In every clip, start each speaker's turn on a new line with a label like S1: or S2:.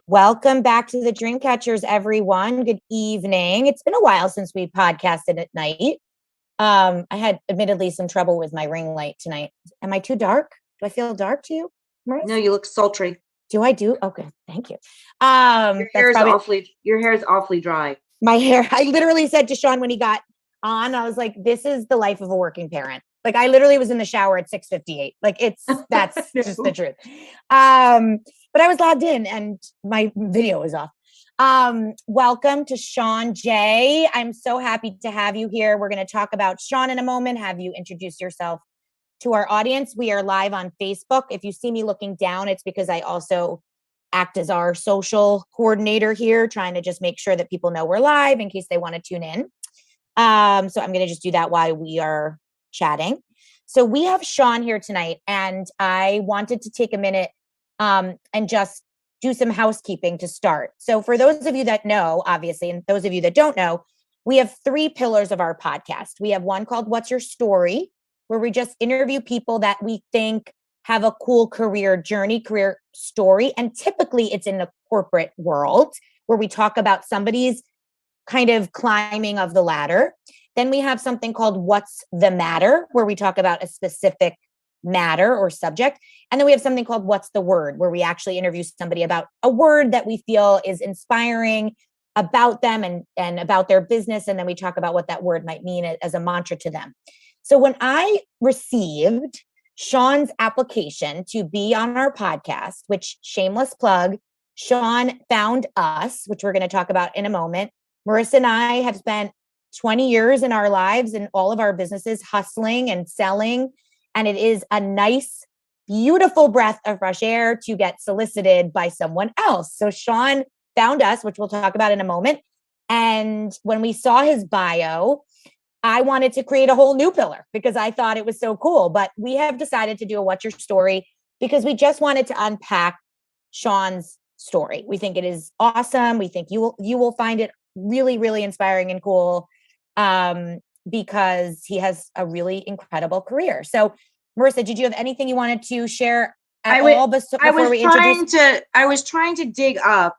S1: Welcome back to the Dreamcatchers, everyone. Good evening. It's been a while since we podcasted at night. I had admittedly some trouble with my ring light tonight. Am I too dark? Do I feel dark to you, Marissa?
S2: No, you look sultry.
S1: Do I do? Okay, thank you.
S2: Your hair is awfully dry.
S1: My hair. I literally said to Shaun when he got on, I was like, "This is the life of a working parent." Like I literally was in the shower at 6:58. Like that's just the truth. But I was logged in and my video was off. Welcome to Shaun Jay. I'm so happy to have you here. We're going to talk about Shaun in a moment. Have you introduce yourself to our audience? We are live on Facebook. If you see me looking down, it's because I also act as our social coordinator here, trying to just make sure that people know we're live in case they want to tune in. So I'm going to just do that while we are chatting. So we have Shaun here tonight, and I wanted to take a minute and just do some housekeeping to start. So for those of you that know, obviously, and those of you that don't know, we have three pillars of our podcast. We have one called What's Your Story, where we just interview people that we think have a cool career journey, career story. And typically it's in the corporate world where we talk about somebody's kind of climbing of the ladder. Then we have something called What's the Matter, where we talk about a specific matter or subject. And then we have something called What's the Word, where we actually interview somebody about a word that we feel is inspiring about them and about their business. And then we talk about what that word might mean as a mantra to them. So when I received Shaun's application to be on our podcast, which shameless plug, Shaun found us, which we're going to talk about in a moment. Marissa and I have spent 20 years in our lives and all of our businesses hustling and selling. And it is a nice, beautiful breath of fresh air to get solicited by someone else. So Shaun found us, which we'll talk about in a moment. And when we saw his bio, I wanted to create a whole new pillar because I thought it was so cool. But we have decided to do a What's Your Story because we just wanted to unpack Shaun's story. We think it is awesome. We think you will find it really, really inspiring and cool because he has a really incredible career. So Marissa, did you have anything you wanted to share at all before we introduce?
S2: I was trying to dig up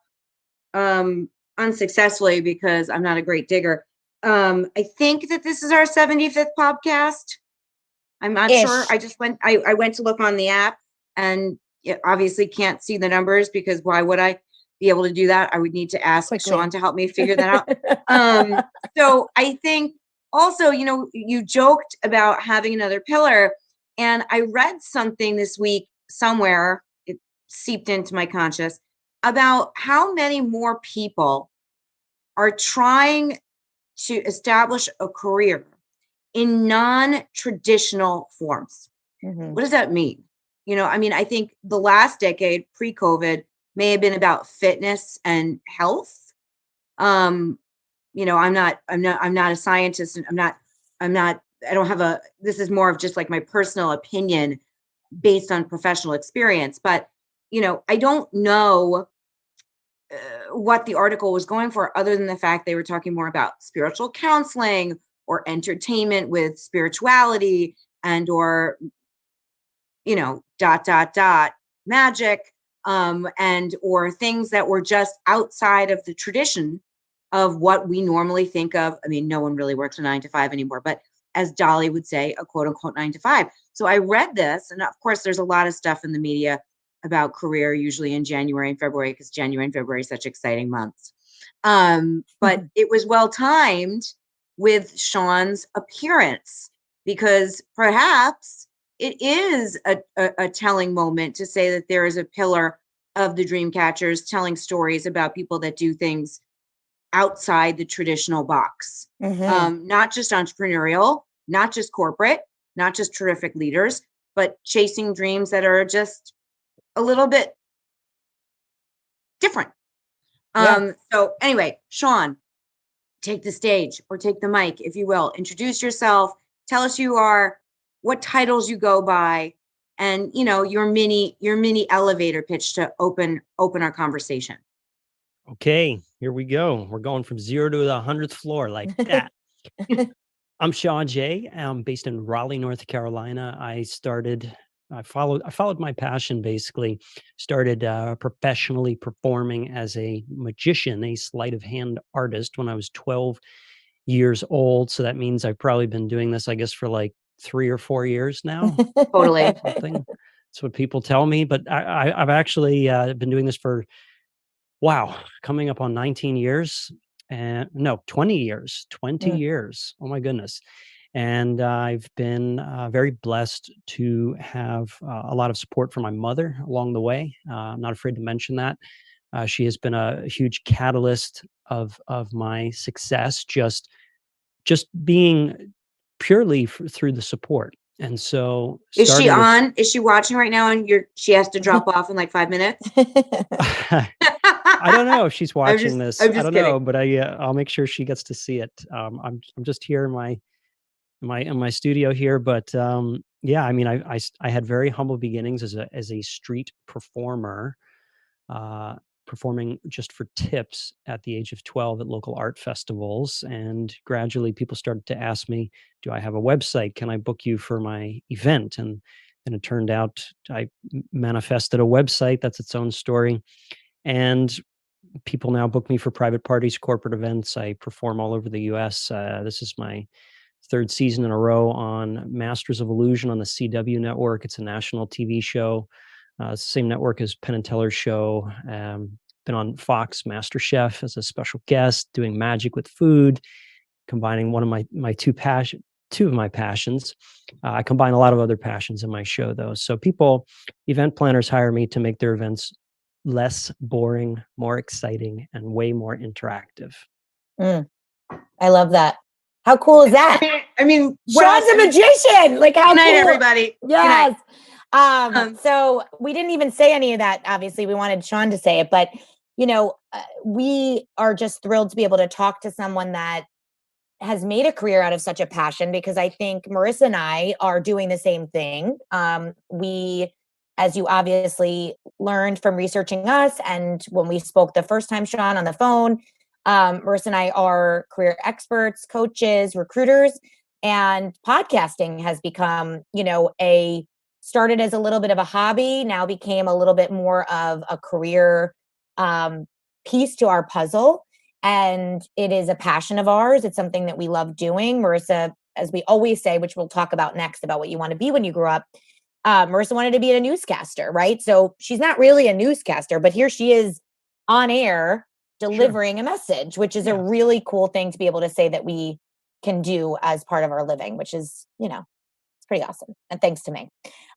S2: unsuccessfully because I'm not a great digger. I think that this is our 75th podcast. I'm not sure. I went to look on the app and obviously can't see the numbers because why would I be able to do that? I would need to ask Shaun to help me figure that out. So I think also, you joked about having another pillar, and I read something this week somewhere, it seeped into my conscious, about how many more people are trying to establish a career in non-traditional forms. Mm-hmm. What does that mean? I think the last decade pre-COVID may have been about fitness and health. I'm not a scientist, and this is more of just like my personal opinion based on professional experience. But, I don't know what the article was going for other than the fact they were talking more about spiritual counseling or entertainment with spirituality and or magic and or things that were just outside of the tradition of what we normally think of. I mean, no one really works a 9 to 5 anymore, but as Dolly would say, a quote unquote 9 to 5. So I read this, and of course there's a lot of stuff in the media about career, usually in January and February, because January and February are such exciting months. But it was well timed with Shaun's appearance, because perhaps it is a telling moment to say that there is a pillar of the Dreamcatchers telling stories about people that do things outside the traditional box. Mm-hmm. Not just entrepreneurial, not just corporate, not just terrific leaders, but chasing dreams that are just a little bit different. Yeah. So anyway, Shaun, take the stage or take the mic, if you will. Introduce yourself. Tell us who you are, what titles you go by, and your mini elevator pitch to open our conversation.
S3: Okay, here we go. We're going from 0 to the 100th floor like that. I'm Shaun Jay. I'm based in Raleigh, North Carolina. I started I followed my passion, basically. Started professionally performing as a magician, a sleight of hand artist, when I was 12 years old. So that means I've probably been doing this, I guess, for like 3 or 4 years now.
S2: Totally.
S3: Something. That's what people tell me. But I've actually been doing this for, wow, coming up on 19 years. And no, 20 years. 20
S1: Mm.
S3: years. Oh my goodness. And I've been very blessed to have a lot of support from my mother along the way. I'm not afraid to mention that. She has been a huge catalyst of my success, just being purely through the support. And so,
S2: Is she
S3: starting with
S2: on? Is she watching right now? And she has to drop off in like 5 minutes.
S3: I don't know if she's watching this.
S2: I'm
S3: I
S2: just
S3: don't
S2: kidding.
S3: know, but I'll make sure she gets to see it. I'm just here in my studio here, but yeah, I mean, I had very humble beginnings as a street performer, uh, performing just for tips at the age of 12 at local art festivals, and gradually people started to ask me, "Do I have a website? Can I book you for my event?" And it turned out I manifested a website. That's its own story, and people now book me for private parties, corporate events. I perform all over the U.S. This is my third season in a row on Masters of Illusion on the CW network. It's a national TV show. It's the same network as Penn and Teller's show. Been on Fox MasterChef as a special guest, doing magic with food, combining one of my two of my passions. I combine a lot of other passions in my show, though. So event planners hire me to make their events less boring, more exciting, and way more interactive.
S1: Mm, I love that. How cool is that?
S2: I mean,
S1: Shaun's a magician. Like, how
S2: good night,
S1: cool.
S2: everybody.
S1: Yes.
S2: Good night.
S1: So we didn't even say any of that. Obviously, we wanted Shaun to say it, but we are just thrilled to be able to talk to someone that has made a career out of such a passion, because I think Marissa and I are doing the same thing. We, as you obviously learned from researching us, and when we spoke the first time, Shaun, on the phone, Marissa and I are career experts, coaches, recruiters, and podcasting has become, started as a little bit of a hobby, now became a little bit more of a career piece to our puzzle. And it is a passion of ours. It's something that we love doing. Marissa, as we always say, which we'll talk about next, about what you want to be when you grow up, Marissa wanted to be a newscaster, right? So she's not really a newscaster, but here she is on air delivering a message, which is a really cool thing to be able to say that we can do as part of our living, which is, it's pretty awesome. And thanks to me.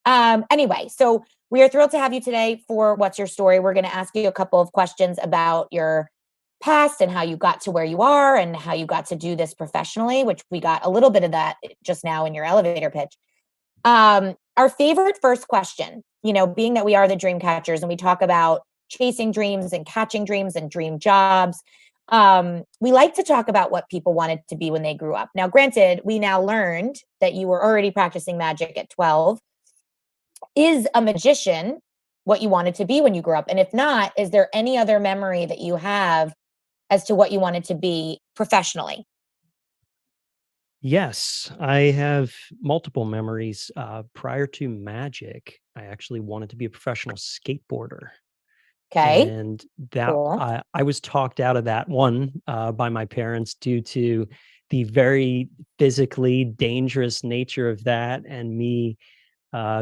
S1: Anyway, so we are thrilled to have you today for What's Your Story. We're going to ask you a couple of questions about your past and how you got to where you are and how you got to do this professionally, which we got a little bit of that just now in your elevator pitch. Our favorite first question, being that we are the Dreamcatchers and we talk about chasing dreams and catching dreams and dream jobs, we like to talk about what people wanted to be when they grew up. Now, granted, we now learned that you were already practicing magic at 12. Is a magician what you wanted to be when you grew up? And if not, is there any other memory that you have as to what you wanted to be professionally?
S3: Yes, I have multiple memories. Prior to magic, I actually wanted to be a professional skateboarder.
S1: Okay.
S3: And that
S1: Cool.
S3: I was talked out of that one by my parents due to the very physically dangerous nature of that, and me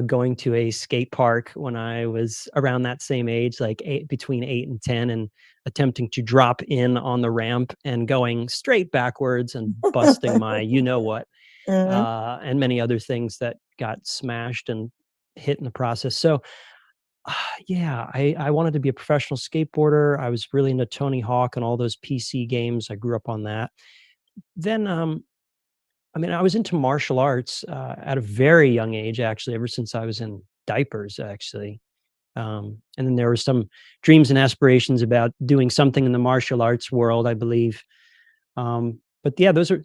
S3: going to a skate park when I was around that same age, like between 8 and 10, and attempting to drop in on the ramp and going straight backwards and busting my, what,
S1: Mhm.
S3: and many other things that got smashed and hit in the process. So, yeah, I wanted to be a professional skateboarder. I was really into Tony Hawk and all those PC games. I grew up on that. Then, I was into martial arts at a very young age, actually, ever since I was in diapers, actually. And then there were some dreams and aspirations about doing something in the martial arts world, I believe. But yeah, those are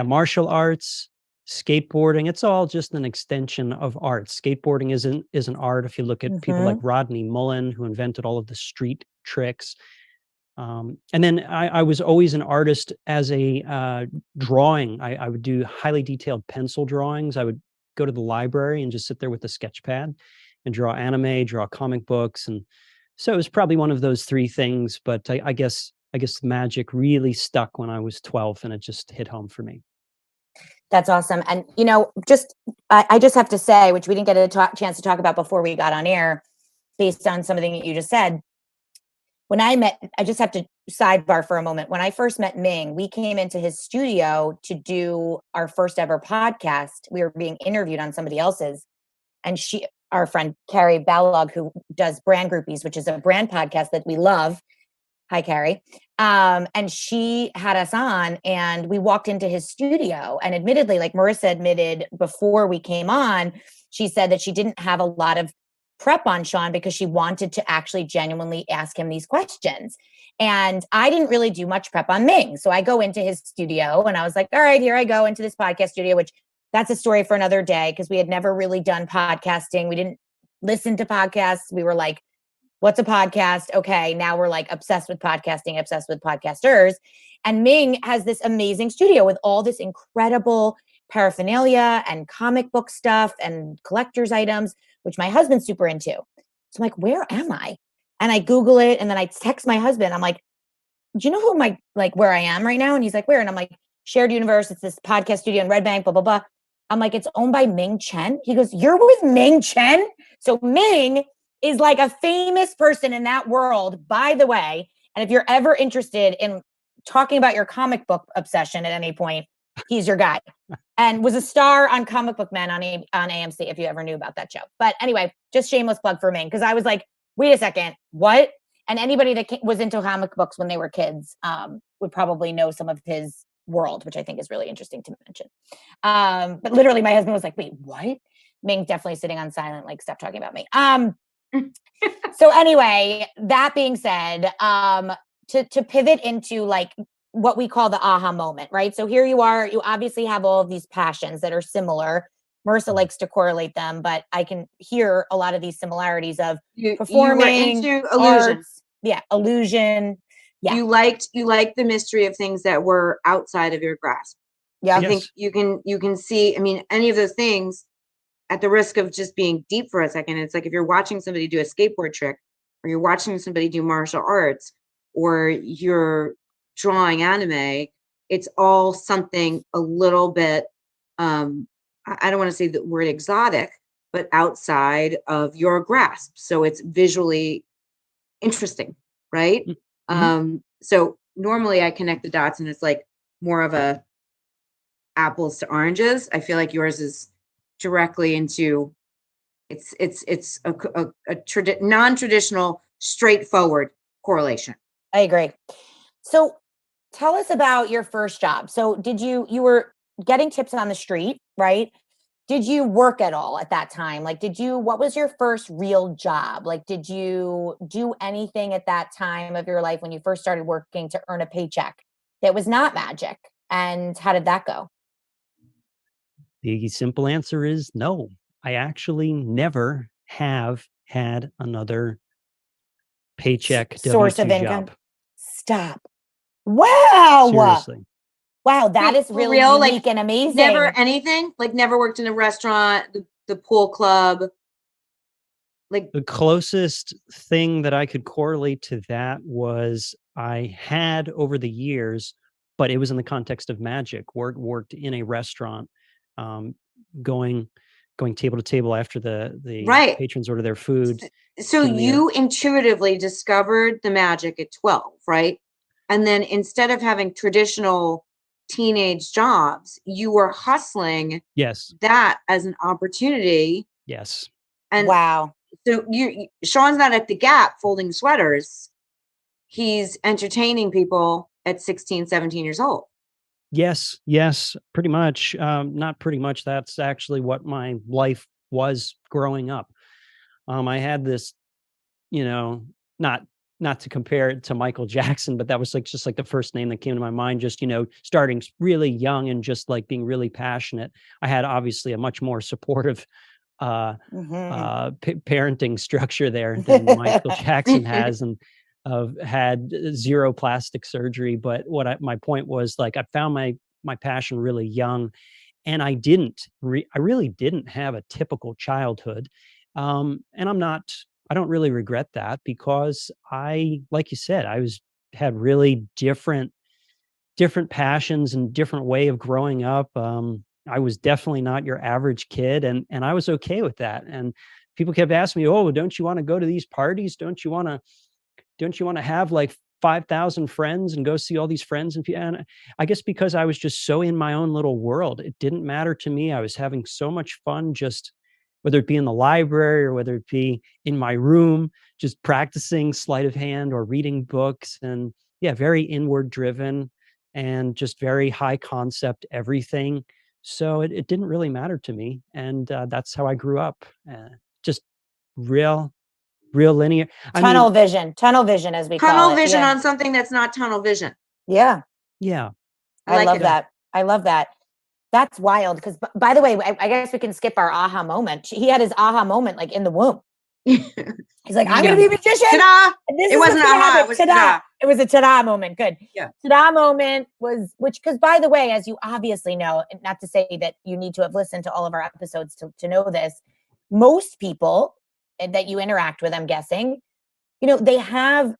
S3: martial arts, skateboarding. It's all just an extension of art. Skateboarding is an art. If you look at people like
S1: Mhm.
S3: Rodney Mullen, who invented all of the street tricks. And then I was always an artist as a drawing. I would do highly detailed pencil drawings. I would go to the library and just sit there with a sketch pad and draw anime, draw comic books. And so it was probably one of those three things, but I guess magic really stuck when I was 12 and it just hit home for me.
S1: That's awesome. And, I just have to say, which we didn't get a chance to talk about before we got on air, based on something that you just said. I just have to sidebar for a moment. When I first met Ming, we came into his studio to do our first ever podcast. We were being interviewed on somebody else's. And our friend Carrie Balog, who does Brand Groupies, which is a brand podcast that we love. Hi, Carrie. And she had us on, and we walked into his studio. And admittedly, like Marissa admitted before we came on, she said that she didn't have a lot of prep on Shaun because she wanted to actually genuinely ask him these questions. And I didn't really do much prep on Ming. So I go into his studio and I was like, all right, here I go into this podcast studio, which that's a story for another day because we had never really done podcasting. We didn't listen to podcasts. We were like, what's a podcast? Okay, now we're like obsessed with podcasting, obsessed with podcasters. And Ming has this amazing studio with all this incredible paraphernalia and comic book stuff and collector's items, which my husband's super into. So I'm like, where am I? And I Google it, and then I text my husband. I'm like, do you know who where I am right now? And he's like, where? And I'm like, Shared Universe. It's this podcast studio in Red Bank, blah, blah, blah. I'm like, it's owned by Ming Chen. He goes, you're with Ming Chen? So Ming is like a famous person in that world, by the way. And if you're ever interested in talking about your comic book obsession at any point, he's your guy. And was a star on Comic Book Men on AMC, if you ever knew about that show. But anyway, just shameless plug for Ming, because I was like, wait a second, what? And anybody that was into comic books when they were kids would probably know some of his world, which I think is really interesting to mention. But literally my husband was like, wait, what? Ming definitely sitting on silent, like, stop talking about me. So anyway, that being said, to pivot into like what we call the aha moment, right? So here you are, you obviously have all of these passions that are similar. Marissa likes to correlate them, but I can hear a lot of these similarities of performing,
S2: you were into illusion.
S1: Arts, illusion. Yeah.
S2: You liked the mystery of things that were outside of your grasp.
S1: Yeah.
S2: I think you can see, I mean, any of those things, at the risk of just being deep for a second, it's like if you're watching somebody do a skateboard trick, or you're watching somebody do martial arts, or you're drawing anime, it's all something a little bit, I don't want to say the word exotic, but outside of your grasp. So it's visually interesting, right? Mm-hmm. So normally I connect the dots and it's like more of a apples to oranges. I feel like yours is directly into it's a non-traditional, straightforward correlation.
S1: I agree. So tell us about your first job. So you were getting tips on the street, right? Did you work at all at that time? Like, what was your first real job? Like, did you do anything at that time of your life when you first started working to earn a paycheck that was not magic? And how did that go?
S3: The simple answer is no. I actually never have had another paycheck
S1: source
S3: W2
S1: of income.
S3: Job.
S1: Stop. Wow.
S3: Seriously.
S1: Wow, that is really
S2: real,
S1: unique and amazing.
S2: Never anything? Like never worked in a restaurant, the pool club? Like
S3: the closest thing that I could correlate to that was I had over the years, but it was in the context of magic, worked in a restaurant, going table to table after the
S2: right.
S3: patrons order their food.
S2: So you intuitively discovered the magic at 12, right? And then instead of having traditional teenage jobs, you were hustling that as an opportunity.
S3: Yes.
S2: And
S1: wow.
S2: So Shaun's not at the Gap folding sweaters. He's entertaining people at 16, 17 years old.
S3: Yes, pretty much. Not pretty much. That's actually what my life was growing up. I had this, not to compare it to Michael Jackson, but that was just like the first name that came to my mind, just, starting really young and just like being really passionate. I had obviously a much more supportive parenting structure there than Michael Jackson has, and had zero plastic surgery. But my point was, like, I found my passion really young, And I really didn't have a typical childhood. And I don't really regret that, because like you said, had really different passions and different way of growing up. I was definitely not your average kid, and I was okay with that. And people kept asking me, "Oh, don't you want to go to these parties? Don't you want to have like 5,000 friends and go see all these friends?" And I guess because I was just so in my own little world, it didn't matter to me. I was having so much fun, just whether it be in the library or whether it be in my room, just practicing sleight of hand or reading books. And yeah, very inward driven and just very high concept everything. So it didn't really matter to me. And that's how I grew up. Just real, real linear. I mean,
S1: Tunnel vision, as we call
S2: Tunnel
S1: it.
S2: vision
S1: Yeah.
S2: on something that's not tunnel vision.
S1: Yeah.
S3: yeah.
S2: I
S1: love
S2: like it.
S1: that. I love that. That's wild. Because, by the way, I guess we can skip our aha moment. He had his aha moment like in the womb. He's like, I'm going to be a magician.
S2: Ta-da!
S1: And this
S2: It
S1: is
S2: wasn't
S1: what's gonna
S2: aha,
S1: happen.
S2: it was
S1: Ta-da.
S2: ta-da.
S1: It was a ta-da moment. Good.
S2: Yeah.
S1: Ta-da moment was, because by the way, as you obviously know, and not to say that you need to have listened to all of our episodes to know this, most people that you interact with, I'm guessing, they have,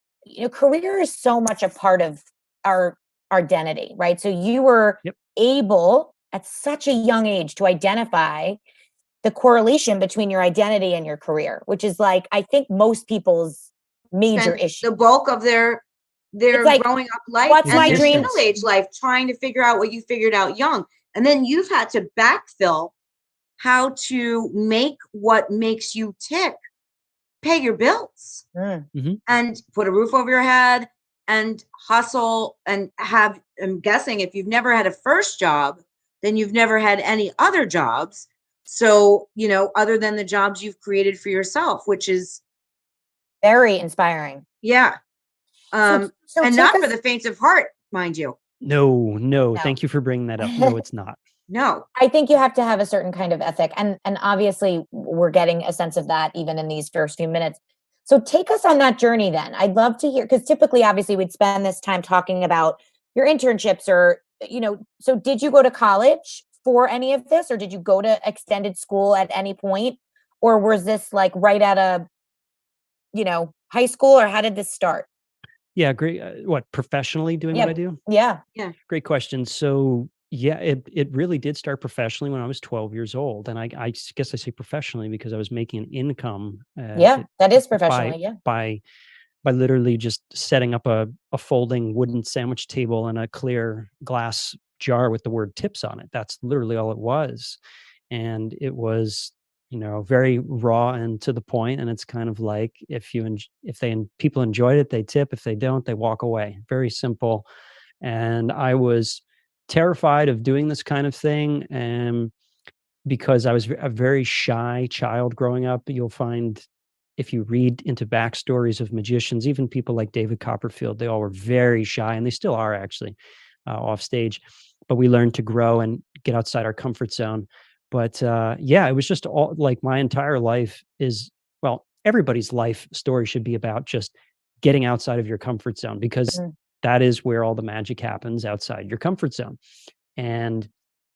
S1: career is so much a part of our identity, right? So you were able at such a young age to identify the correlation between your identity and your career, which is like, I think most people's major issue.
S2: The bulk of their
S1: like,
S2: growing up life
S1: what's
S2: and
S1: my
S2: their
S1: dream?
S2: middle age life, trying to figure out what you figured out young. And then you've had to backfill how to make what makes you tick, pay your bills, and put a roof over your head and hustle and have, I'm guessing if you've never had a first job, then you've never had any other jobs. So, other than the jobs you've created for yourself, which is
S1: very inspiring.
S2: Yeah.
S1: So
S2: and not for the faint of heart, mind you.
S3: No. Thank you for bringing that up. No, it's not.
S2: No.
S1: I think you have to have a certain kind of ethic. And obviously we're getting a sense of that even in these first few minutes. So take us on that journey then. I'd love to hear, because typically, obviously, we'd spend this time talking about your internships or, so did you go to college for any of this, or did you go to extended school at any point? Or was this like right out of, high school, or how did this start?
S3: Yeah, great. What, professionally doing what I do?
S1: Yeah.
S3: Great question. So yeah, it really did start professionally when I was 12 years old. And I guess I say professionally because I was making an income.
S1: That is professionally.
S3: By literally just setting up a folding wooden sandwich table and a clear glass jar with the word tips on it. That's literally all it was. And it was, very raw and to the point. And it's kind of like people enjoyed it, they tip. If they don't, they walk away. Very simple. And I was terrified of doing this kind of thing. And because I was a very shy child growing up, you'll find if you read into backstories of magicians, even people like David Copperfield, they all were very shy, and they still are actually off stage. But we learned to grow and get outside our comfort zone. But it was just all like my entire life is, well, everybody's life story should be about just getting outside of your comfort zone, because that is where all the magic happens, outside your comfort zone. And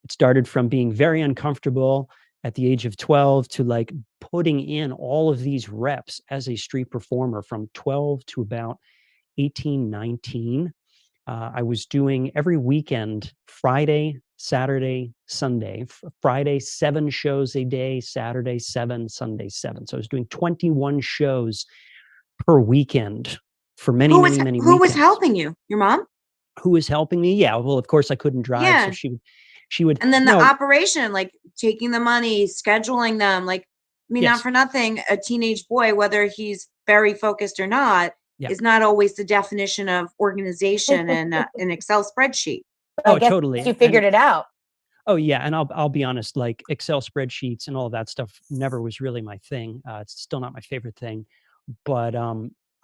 S3: it started from being very uncomfortable at the age of 12 to like putting in all of these reps as a street performer from 12 to about 18, 19. I was doing every weekend, Friday, Saturday, Sunday. Friday, 7 shows a day, Saturday, 7, Sunday, 7. So I was doing 21 shows per weekend for many weekends.
S2: Who was helping you? Your mom?
S3: Who was helping me? Yeah, well, of course I couldn't drive, so she would.
S2: And then the operation, like taking the money, scheduling them, like, I mean, not for nothing, a teenage boy, whether he's very focused or not, is not always the definition of organization and an Excel spreadsheet.
S3: Oh, totally.
S1: You figured it out.
S3: Oh yeah, and I'll be honest, like Excel spreadsheets and all of that stuff never was really my thing. It's still not my favorite thing, but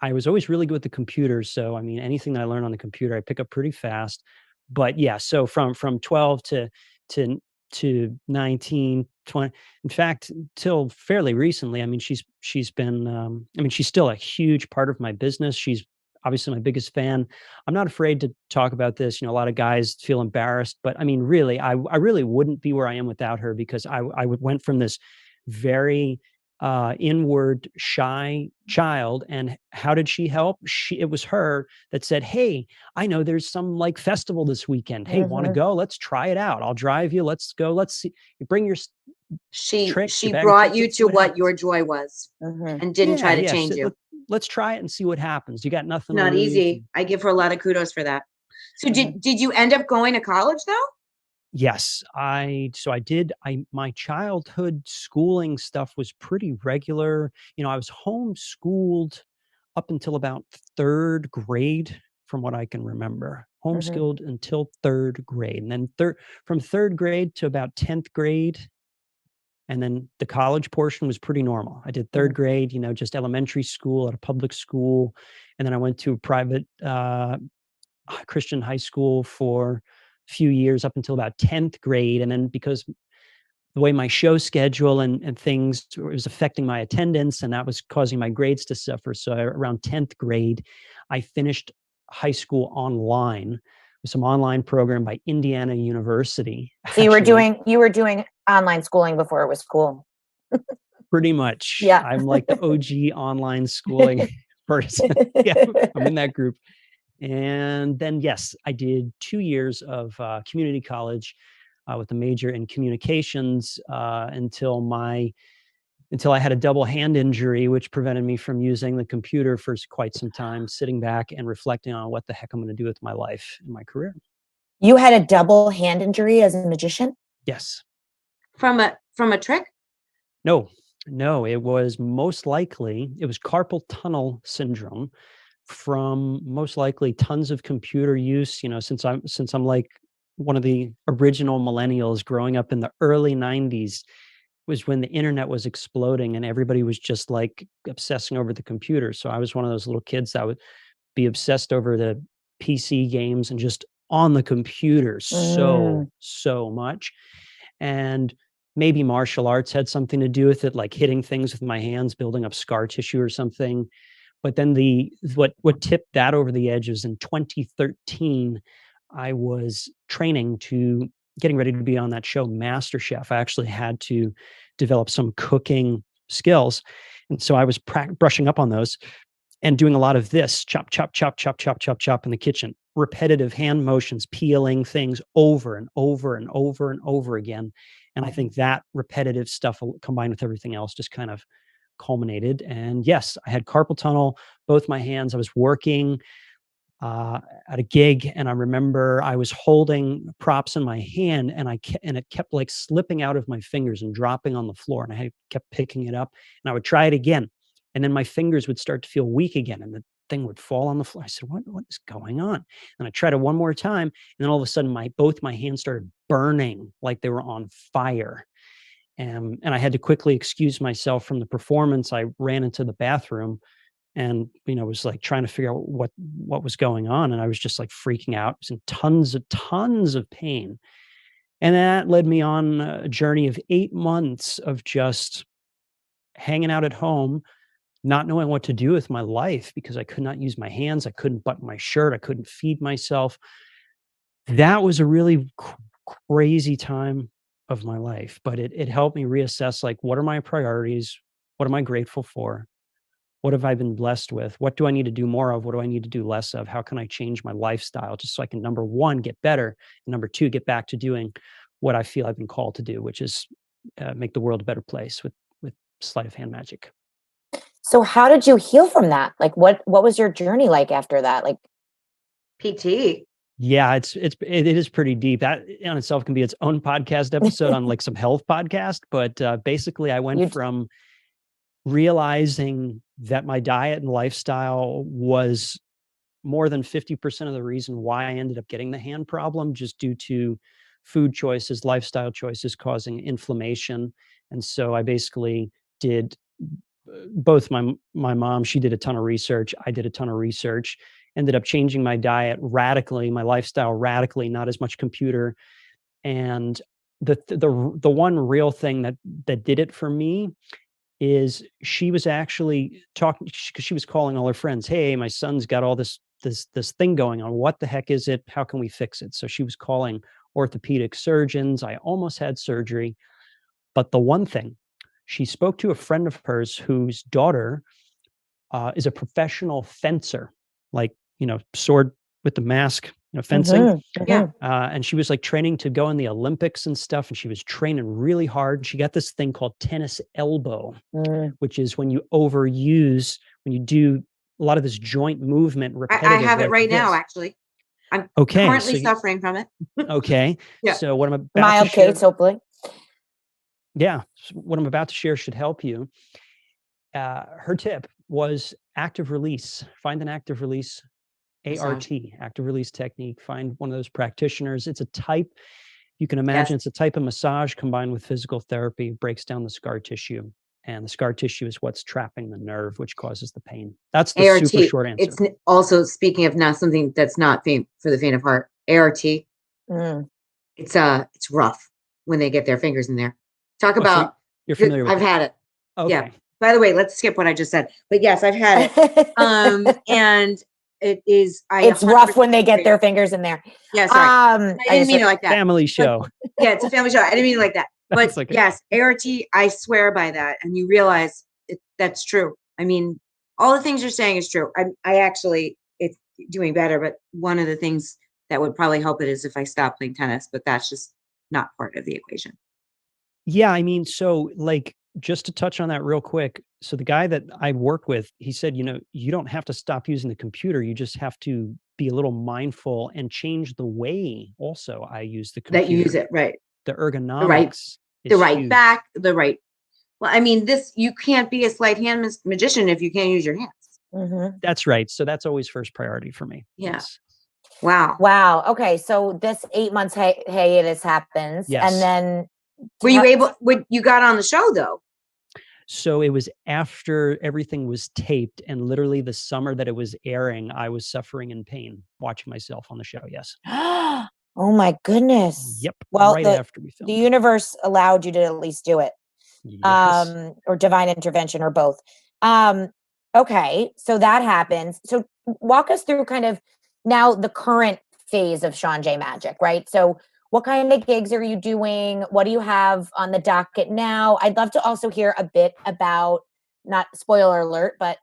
S3: I was always really good with the computer. So I mean, anything that I learn on the computer, I pick up pretty fast. But yeah, so from 12 to 19, 20, in fact, till fairly recently, I mean, she's been, I mean, she's still a huge part of my business. obviously my biggest fan. I'm not afraid to talk about this. A lot of guys feel embarrassed, but I mean, really, I really wouldn't be where I am without her, because I went from this very inward, shy child. And how did she help? It was her that said, "Hey, I know there's some like festival this weekend. Hey, want to go? Let's try it out. I'll drive you. Let's go. Let's see. Bring your tricks,
S2: She
S3: your bag of
S2: brought
S3: tricks.
S2: you
S3: Let's see
S2: to
S3: what
S2: what
S3: happens."
S2: your joy was and didn't try to change you.
S3: Let's try it and see what happens. You got nothing to
S2: Not
S3: lose.
S2: easy. I give her a lot of kudos for that. So
S1: Mhm.
S2: did you end up going to college though?
S3: Yes, I did. My childhood schooling stuff was pretty regular. I was homeschooled up until about third grade, from what I can remember. Homeschooled until third grade, and then from third grade to about 10th grade. And then the college portion was pretty normal. I did third grade, just elementary school at a public school. And then I went to a private Christian high school for a few years up until about 10th grade. And then because the way my show schedule and things was affecting my attendance, and that was causing my grades to suffer. So around 10th grade, I finished high school online with some online program by Indiana University.
S1: So you were doing online schooling before it was cool.
S3: Pretty much.
S1: Yeah.
S3: I'm like the OG online schooling person. Yeah, I'm in that group. And then, yes, I did 2 years of community college with a major in communications until I had a double hand injury, which prevented me from using the computer for quite some time, sitting back and reflecting on what the heck I'm going to do with my life and my career.
S1: You had a double hand injury as a magician?
S3: Yes.
S2: From a trick?
S3: No, it was carpal tunnel syndrome from most likely tons of computer use. Since I'm like one of the original millennials growing up in the early 90s, was when the internet was exploding and everybody was just like obsessing over the computer. So I was one of those little kids that would be obsessed over the PC games and just on the computer so much. And maybe martial arts had something to do with it, like hitting things with my hands, building up scar tissue or something. But then what tipped that over the edge was in 2013, I was getting ready to be on that show, MasterChef. I actually had to develop some cooking skills. And so I was brushing up on those and doing a lot of this chop, chop, chop, chop, chop, chop, chop in the kitchen, repetitive hand motions, peeling things over and over and over and over again. And I think that repetitive stuff combined with everything else just kind of culminated. And yes, I had carpal tunnel, both my hands. I was working at a gig, and I remember I was holding props in my hand, and it kept like slipping out of my fingers and dropping on the floor, and I kept picking it up, and I would try it again, and then my fingers would start to feel weak again, and the thing would fall on the floor. I said, "What is going on?" And I tried it one more time, and then all of a sudden, both my hands started burning like they were on fire. And I had to quickly excuse myself from the performance. I ran into the bathroom and was like trying to figure out what was going on, and I was just like freaking out. I was in tons of pain, and that led me on a journey of 8 months of just hanging out at home, not knowing what to do with my life because I could not use my hands. I couldn't button my shirt. I couldn't feed myself. That was a really crazy time of my life, but it helped me reassess, like, what are my priorities? What am I grateful for? What have I been blessed with? What do I need to do more of? What do I need to do less of? How can I change my lifestyle just so I can, number one, get better, and number two, get back to doing what I feel I've been called to do, which is make the world a better place with sleight of hand magic.
S1: So how did you heal from that? Like what was your journey like after that? Like
S2: PT.
S3: Yeah, it is pretty deep. That in itself can be its own podcast episode on like some health podcast. But basically, I went from realizing that my diet and lifestyle was more than 50% of the reason why I ended up getting the hand problem, just due to food choices, lifestyle choices causing inflammation. And so I basically did both my mom, she did a ton of research. I did a ton of research, ended up changing my diet radically, my lifestyle radically, not as much computer. And the one real thing that did it for me is she was actually talking, because she was calling all her friends. Hey, my son's got all this thing going on. What the heck is it? How can we fix it? So she was calling orthopedic surgeons. I almost had surgery. But the one thing, she spoke to a friend of hers whose daughter is a professional fencer, like, sword with the mask, fencing.
S2: Yeah.
S3: And she was like training to go in the Olympics and stuff. And she was training really hard. She got this thing called tennis elbow, which is when you overuse, when you do a lot of this joint movement repetitively.
S2: I have it right now, actually. I'm currently suffering from it.
S3: Okay.
S2: Yeah.
S3: So what I'm about
S1: mild
S3: to share,
S1: case, hopefully.
S3: Yeah. So what I'm about to share should help you. Her tip was active release. Find an active release, ART, active release technique. Find one of those practitioners. It's a type, you can imagine, it's a type of massage combined with physical therapy. It breaks down the scar tissue. And the scar tissue is what's trapping the nerve, which causes the pain. That's the
S2: ART,
S3: super short answer.
S2: It's also, speaking of not something that's not for the faint of heart, ART. It's rough when they get their fingers in there. Talk about.
S3: So you're familiar with
S2: I've had it.
S3: Okay.
S2: Yeah. By the way, let's skip what I just said. But yes, I've had it. And it is.
S1: It's rough when they get their fingers in there.
S2: Yeah, sorry. I didn't mean it like that.
S3: Family show.
S2: Yeah, it's a family show. I didn't mean it like that. But
S3: okay.
S2: Yes, ART, I swear by that. And you realize that's true. I mean, all the things you're saying is true. I actually, it's doing better. But one of the things that would probably help it is if I stop playing tennis. But that's just not part of the equation.
S3: Yeah, I mean, so like, just to touch on that real quick. So the guy that I work with, he said, you don't have to stop using the computer. You just have to be a little mindful and change the way also I use the computer.
S2: That you use it, right.
S3: The ergonomics.
S2: The right back, well, I mean, you can't be a sleight hand magician if you can't use your hands.
S3: That's right. So that's always first priority for me.
S2: Yes. Wow.
S1: Okay. So this 8 months hiatus happens.
S3: Yes.
S1: And then
S2: were you able, you got on the show though?
S3: So it was after everything was taped, and literally the summer that it was airing, I was suffering in pain watching myself on the show. Yes.
S1: Oh my goodness.
S3: Yep.
S1: Well,
S3: right after we filmed.
S1: The universe allowed you to at least do it.
S3: Yes.
S1: Or divine intervention, or both. Okay. So that happens. So walk us through kind of now the current phase of Shaun Jay Magic, right? So what kind of gigs are you doing? What do you have on the docket now? I'd love to also hear a bit about, not spoiler alert, but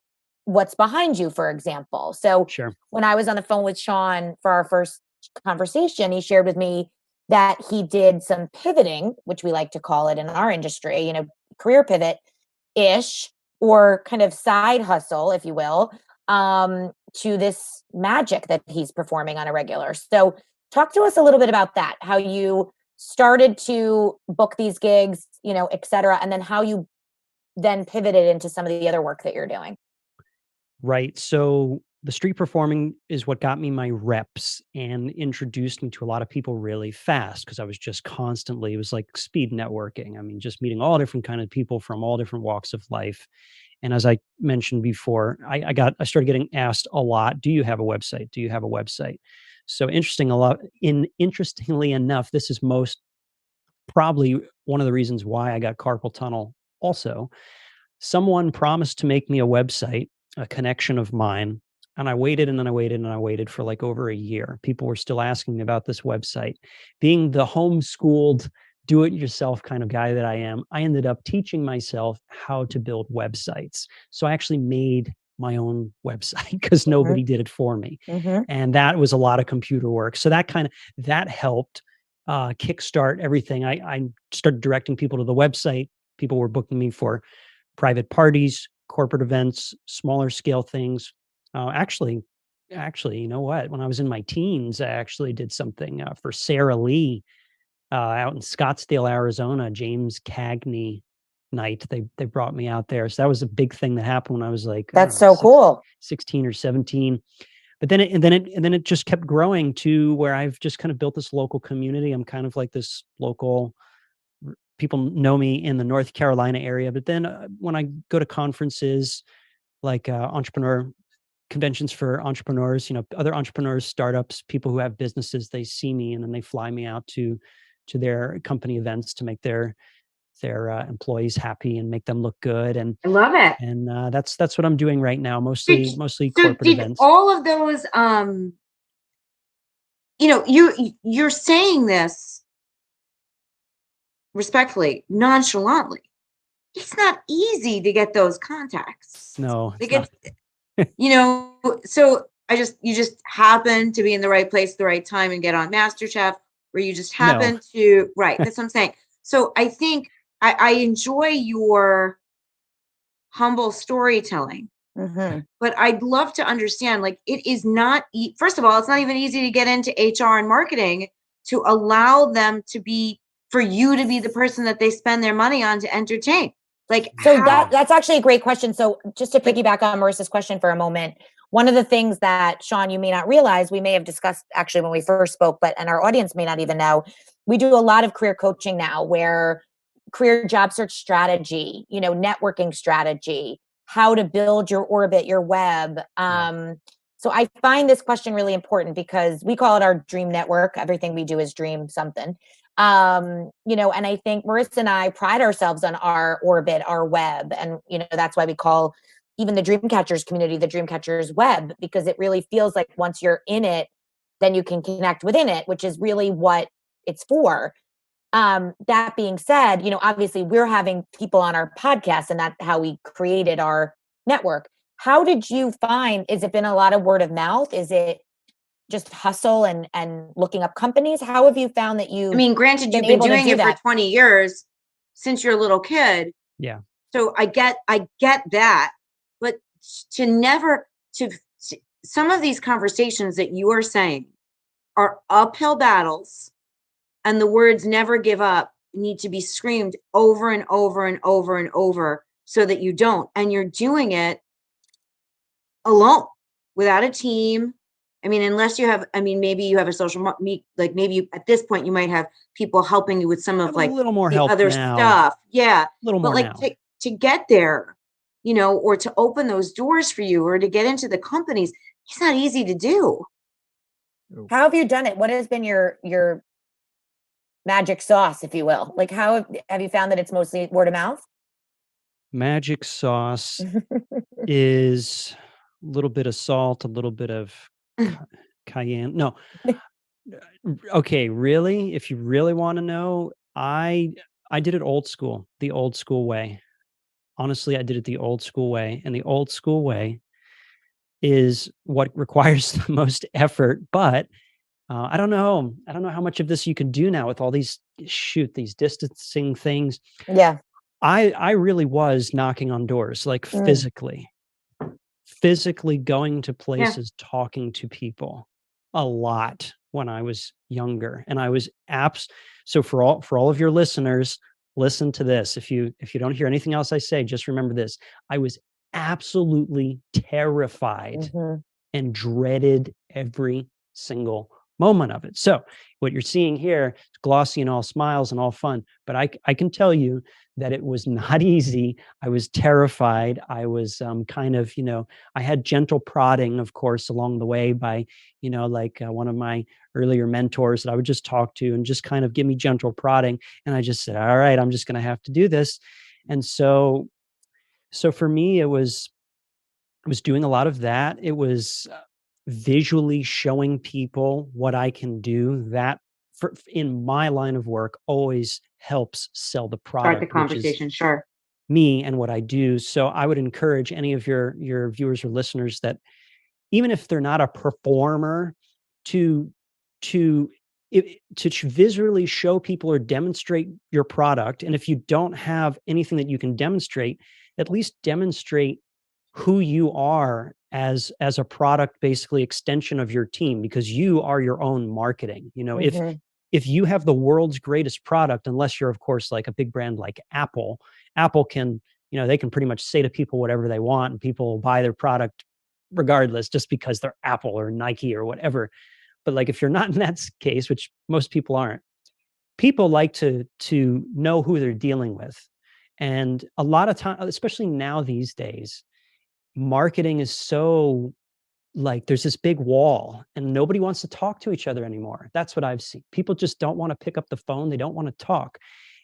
S1: what's behind you, for example. So
S3: sure.
S1: When I was on the phone with Shaun for our first conversation, he shared with me that he did some pivoting, which we like to call it in our industry, career pivot-ish, or kind of side hustle, if you will, to this magic that he's performing on a regular. So talk to us a little bit about that, how you started to book these gigs, et cetera, and then how you then pivoted into some of the other work that you're doing.
S3: Right. So the street performing is what got me my reps and introduced me to a lot of people really fast, because I was just constantly, it was like speed networking. I mean, just meeting all different kind of people from all different walks of life. And as I mentioned before, I started getting asked a lot, do you have a website? Do you have a website? So interestingly enough, this is probably one of the reasons why I got carpal tunnel also. Someone promised to make me a website, a connection of mine, and I waited and then I waited and I waited for like over a year. People were still asking me about this website. Being the homeschooled, do-it-yourself kind of guy that I am, I ended up teaching myself how to build websites. So I actually made my own website because nobody did it for me. And that was a lot of computer work. So that helped kickstart everything. I started directing people to the website. People were booking me for private parties, corporate events, smaller scale things. Actually, you know what? When I was in my teens, I actually did something for Sarah Lee out in Scottsdale, Arizona, James Cagney night. They brought me out there. So that was a big thing that happened when I was like,
S1: that's so cool, 16
S3: or 17. But then it just kept growing to where I've just kind of built this local community. I'm kind of like this local, people know me in the North Carolina area. But then when I go to conferences like entrepreneur conventions for entrepreneurs, other entrepreneurs, startups, people who have businesses, they see me and then they fly me out to their company events to make their their employees happy and make them look good. And
S2: I love it.
S3: And that's what I'm doing right now, mostly
S2: So
S3: corporate
S2: did
S3: events.
S2: all of those, you're saying this respectfully, nonchalantly. It's not easy to get those contacts.
S3: No, it's
S2: Like
S3: not.
S2: So you just happen to be in the right place at the right time and get on MasterChef, where you just happen to, right. That's what I'm saying. So I think I enjoy your humble storytelling, but I'd love to understand, like, it is not, first of all, it's not even easy to get into HR and marketing to allow them for you to be the person that they spend their money on to entertain. Like,
S1: so that's actually a great question. So just to piggyback on Marissa's question for a moment, one of the things that, Shaun, you may not realize, we may have discussed actually when we first spoke, and our audience may not even know, we do a lot of career coaching now, where career job search strategy, networking strategy, how to build your orbit, your web. So I find this question really important because we call it our dream network. Everything we do is dream something. And I think Marissa and I pride ourselves on our orbit, our web. And, that's why we call even the Dreamcatchers community, the Dreamcatchers web, because it really feels like once you're in it, then you can connect within it, which is really what it's for. That being said, obviously we're having people on our podcast, and that's how we created our network. How did you find, is it been a lot of word of mouth? Is it just hustle and looking up companies? How have you found that
S2: granted, you've been doing it for 20 years since you're a little kid.
S3: Yeah.
S2: So I get that, but some of these conversations that you are saying are uphill battles, and the words "never give up" need to be screamed over and over and over and over so that you don't. And you're doing it alone, without a team. Unless you have, maybe you have a social like maybe at this point you might have people helping you with some of like
S3: a little more
S2: the
S3: help
S2: other
S3: now.
S2: stuff. Yeah.
S3: A little
S2: but
S3: more
S2: like
S3: now.
S2: To get there, or to open those doors for you, or to get into the companies, it's not easy to do.
S1: How have you done it? What has been your magic sauce, if you will? Like, how have you found that it's mostly word of mouth?
S3: Magic sauce is a little bit of salt, a little bit of cayenne. No. Okay, really? If you really want to know, I did it the old school way. Honestly, I did it the old school way, and the old school way is what requires the most effort, but I don't know how much of this you can do now with all these distancing things.
S1: Yeah.
S3: I really was knocking on doors, like physically going to places, talking to people a lot when I was younger. And I was so for all of your listeners, listen to this. If you don't hear anything else I say, just remember this. I was absolutely terrified and dreaded every single moment of it. So what you're seeing here is glossy and all smiles and all fun, but I can tell you that it was not easy. I was terrified. I was kind of, I had gentle prodding, of course, along the way by, one of my earlier mentors that I would just talk to and just kind of give me gentle prodding. And I just said, all right, I'm just going to have to do this. And so for me, I was doing a lot of that. It was visually showing people what I can do. That in my line of work always helps sell the product.
S2: Start the conversation, sure.
S3: Me and what I do. So I would encourage any of your viewers or listeners that even if they're not a performer, to visually show people or demonstrate your product. And if you don't have anything that you can demonstrate, at least demonstrate who you are as a product, basically extension of your team, because you are your own marketing. If you have the world's greatest product, unless you're of course like a big brand like Apple can, they can pretty much say to people whatever they want and people will buy their product regardless, just because they're Apple or Nike or whatever. But like, if you're not in that case, which most people aren't, people like to know who they're dealing with. And a lot of time, especially now these days, marketing is so like there's this big wall and nobody wants to talk to each other anymore. That's what I've seen. People just don't want to pick up the phone. They don't want to talk.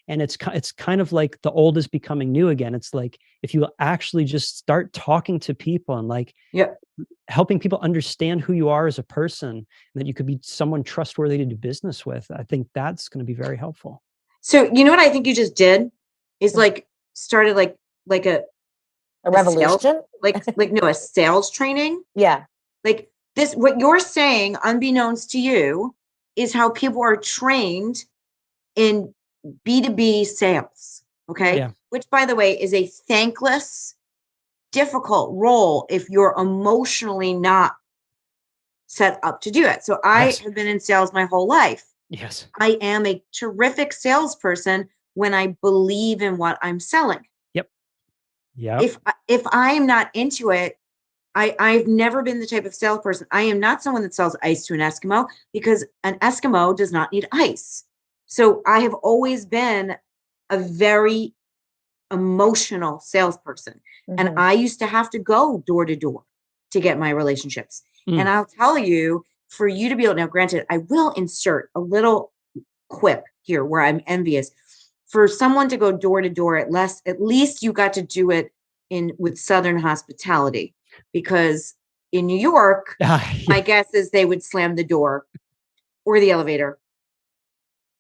S3: And it's kind of like the old is becoming new again. It's like, if you actually just start talking to people and like helping people understand who you are as a person, and that you could be someone trustworthy to do business with, I think that's going to be very helpful.
S2: So you know what I think you just did is like started like a
S1: revolution,
S2: sales, a sales training.
S1: Yeah.
S2: Like this, what you're saying, unbeknownst to you, is how people are trained in B2B sales. Okay.
S3: Yeah.
S2: Which, by the way, is a thankless, difficult role if you're emotionally not set up to do it. So I have been in sales my whole life.
S3: Yes.
S2: I am a terrific salesperson when I believe in what I'm selling.
S3: Yep. Yeah.
S2: If I'm not into it, I've never been the type of salesperson. I am not someone that sells ice to an Eskimo, because an Eskimo does not need ice. So I have always been a very emotional salesperson. And I used to have to go door to door to get my relationships. And I'll tell you, for you to be able, now granted, I will insert a little quip here where I'm envious. For someone to go door to door, at least you got to do it with Southern hospitality, because in New York, my guess is they would slam the door or the elevator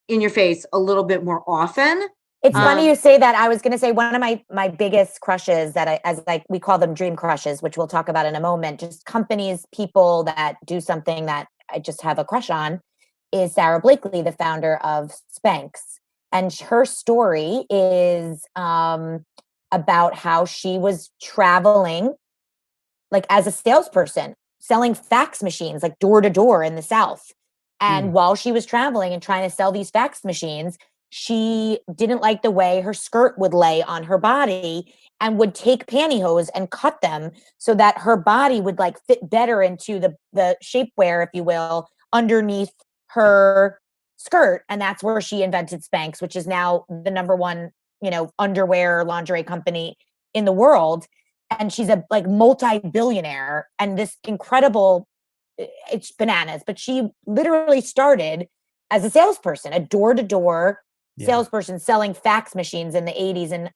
S2: in your face a little bit more often.
S1: It's funny you say that. I was going to say one of my biggest crushes that we call them dream crushes, which we'll talk about in a moment, just companies, people that do something that I just have a crush on, is Sarah Blakely, the founder of Spanx. And her story is about how she was traveling like as a salesperson, selling fax machines like door to door in the South. And while she was traveling and trying to sell these fax machines, she didn't like the way her skirt would lay on her body, and would take pantyhose and cut them so that her body would like fit better into the shapewear, if you will, underneath her skirt. And that's where she invented Spanx, which is now the number one, underwear lingerie company in the world. And she's a like multi-billionaire and this incredible, it's bananas, but she literally started as a salesperson, a door-to-door salesperson selling fax machines in the 80s and,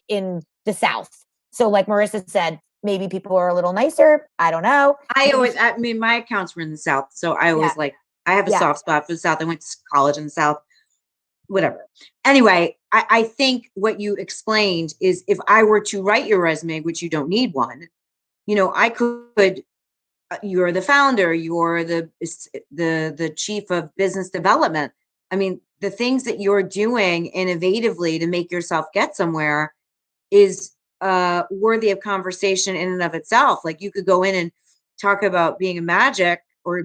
S1: in the South. So like Marissa said, maybe people are a little nicer. I don't know.
S2: I mean, my accounts were in the South. So I always I have a soft spot for the South. I went to college in the South, whatever. Anyway, I think what you explained is, if I were to write your resume, which you don't need one, I could, you're the founder, you're the chief of business development. I mean, the things that you're doing innovatively to make yourself get somewhere is worthy of conversation in and of itself. Like, you could go in and talk about being a magic, or,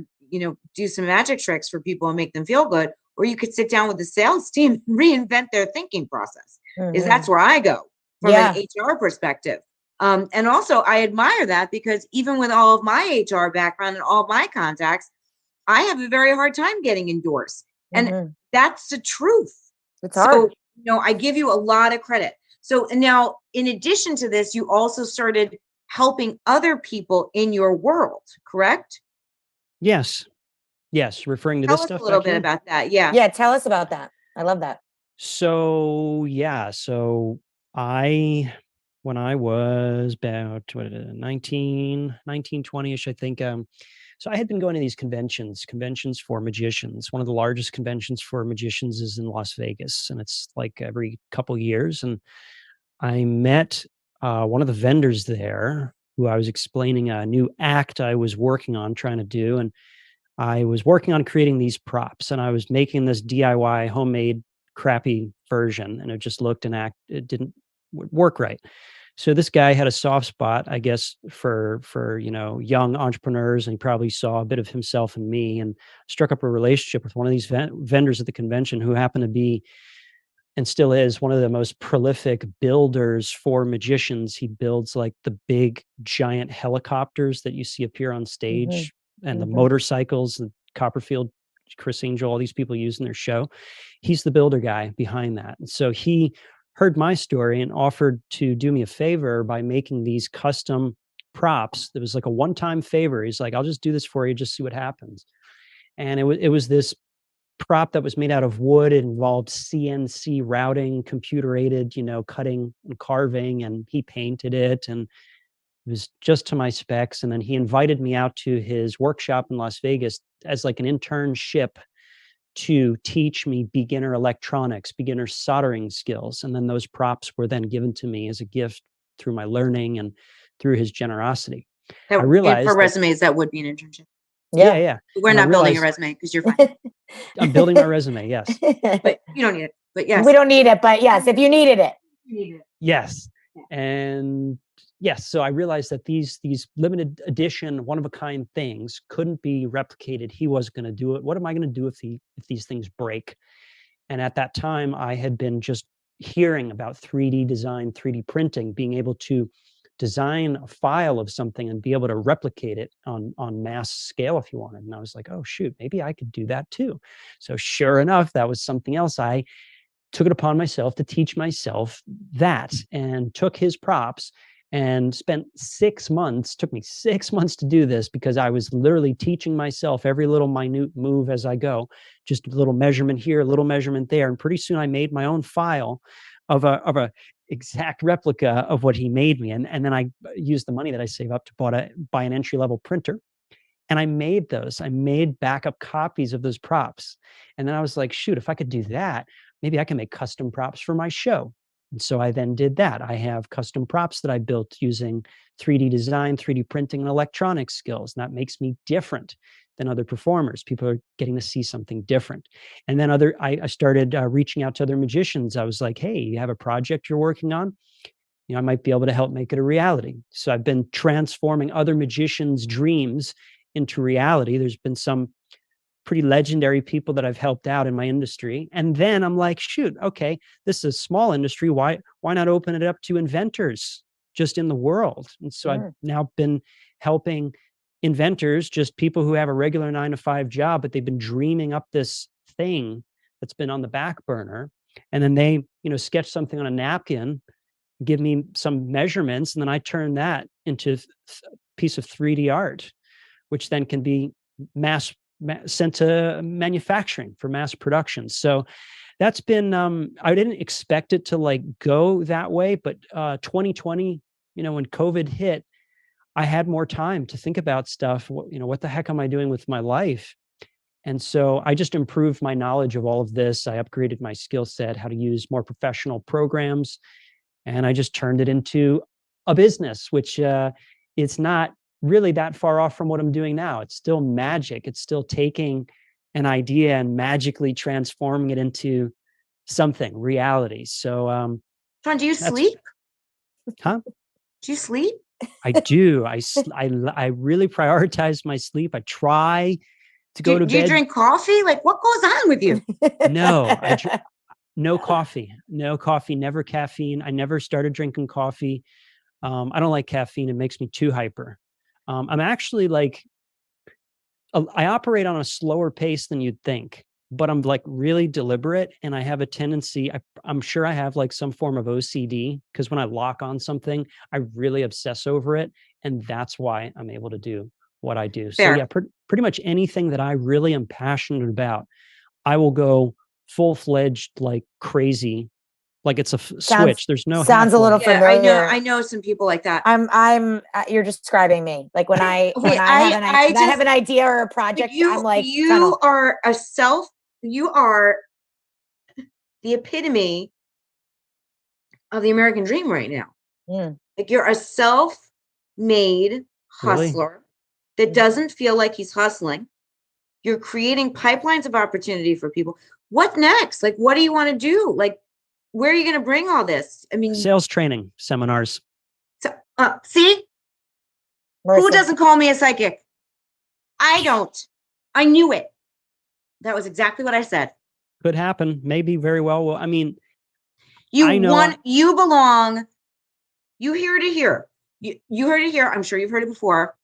S2: do some magic tricks for people and make them feel good. Or you could sit down with the sales team and reinvent their thinking process. Is that's where I go from an HR perspective. And also I admire that, because even with all of my HR background and all of my contacts, I have a very hard time getting endorsed. And that's the truth.
S1: It's hard.
S2: So, I give you a lot of credit. So now, in addition to this, you also started helping other people in your world, correct?
S3: Yes. Referring to
S2: Tell
S3: this
S2: us
S3: stuff.
S2: A little bit about that. Yeah.
S1: Yeah. Tell us about that. I love that.
S3: So when I was about 19, 20-ish, I think. So I had been going to these conventions for magicians. One of the largest conventions for magicians is in Las Vegas, and it's like every couple years. And I met one of the vendors there, who I was explaining a new act I was working on, trying to do. And I was working on creating these props, and I was making this DIY homemade crappy version, and it just looked it didn't work right. So this guy had a soft spot, I guess, for young entrepreneurs, and he probably saw a bit of himself in me, and struck up a relationship with one of these vendors at the convention, who happened to be, and still is, one of the most prolific builders for magicians. He builds like the big giant helicopters that you see appear on stage, and the motorcycles that Copperfield, Chris Angel, all these people use in their show. He's the builder guy behind that. And so he heard my story and offered to do me a favor by making these custom props. It was like a one-time favor. He's like, I'll just do this for you, just see what happens. And it was this prop that was made out of wood. It involved CNC routing, computer aided, cutting and carving, and he painted it, and it was just to my specs. And then he invited me out to his workshop in Las Vegas as like an internship to teach me beginner electronics, beginner soldering skills. And then those props were then given to me as a gift through my learning and through his generosity. I realized
S2: for resumes, that would be an internship.
S3: Yeah.
S2: We're not building a resume because you're fine.
S3: I'm building my resume, yes.
S2: But you don't need it. But yes.
S1: We don't need it, but yes, if you needed it.
S3: Yes. And yes, so I realized that these limited edition, one of a kind things couldn't be replicated. He was going to do it. What am I going to do if these things break? And at that time, I had been just hearing about 3D design, 3D printing, being able to design a file of something and be able to replicate it on mass scale if you wanted. And I was like, oh shoot, maybe I could do that too. So sure enough, that was something else. I took it upon myself to teach myself that, and took his props and spent 6 months, took me 6 months to do this, because I was literally teaching myself every little minute move as I go, just a little measurement here, a little measurement there. And pretty soon I made my own file of a exact replica of what he made me. And then I used the money that I saved up to buy an entry-level printer. And I made backup copies of those props. And then I was like, shoot, if I could do that, maybe I can make custom props for my show. And so I then did that. I have custom props that I built using 3D design, 3D printing, and electronic skills. And that makes me different than other performers. People are getting to see something different. And then I started reaching out to other magicians. I was like, hey, you have a project you're working on? I might be able to help make it a reality. So I've been transforming other magicians' dreams into reality. There's been some pretty legendary people that I've helped out in my industry. And then I'm like, shoot, okay, this is a small industry. Why not open it up to inventors just in the world? And so I've now been helping inventors, just people who have a regular 9-to-5 job, but they've been dreaming up this thing that's been on the back burner. And then they, sketch something on a napkin, give me some measurements, and then I turn that into a piece of 3D art, which then can be sent to manufacturing for mass production. So that's been, I didn't expect it to go that way, but 2020, when COVID hit, I had more time to think about stuff. What the heck am I doing with my life? And so I just improved my knowledge of all of this. I upgraded my skill set, how to use more professional programs, and I just turned it into a business, which it's not really that far off from what I'm doing now. It's still magic. It's still taking an idea and magically transforming it into something, reality. So,
S2: Shaun, do you sleep?
S3: Huh?
S2: Do you sleep?
S3: I do. I really prioritize my sleep. I try to go to bed.
S2: Do you drink coffee? What goes on with you?
S3: No, no coffee, never caffeine. I never started drinking coffee. I don't like caffeine. It makes me too hyper. I'm actually I operate on a slower pace than you'd think, but I'm really deliberate, and I have a tendency, I'm sure I have some form of OCD, because when I lock on something, I really obsess over it. And that's why I'm able to do what I do.
S2: Fair.
S3: So yeah, pretty much anything that I really am passionate about, I will go full-fledged, crazy. It's a switch. There's no
S1: sounds a little familiar.
S2: Yeah, I know some people like that.
S1: You're describing me. When I have an idea or a project, I'm like,
S2: you are the epitome of the American dream right now. You're a self-made hustler that doesn't feel like he's hustling. You're creating pipelines of opportunity for people. What next? What do you want to do? Where are you going to bring all this? I mean,
S3: sales training seminars.
S2: So, see, Marissa. Who doesn't call me a psychic? I don't. I knew it. That was exactly what I said.
S3: Could happen. Maybe very well. Well, I mean,
S2: you belong. You heard it here. You heard it here. I'm sure you've heard it before.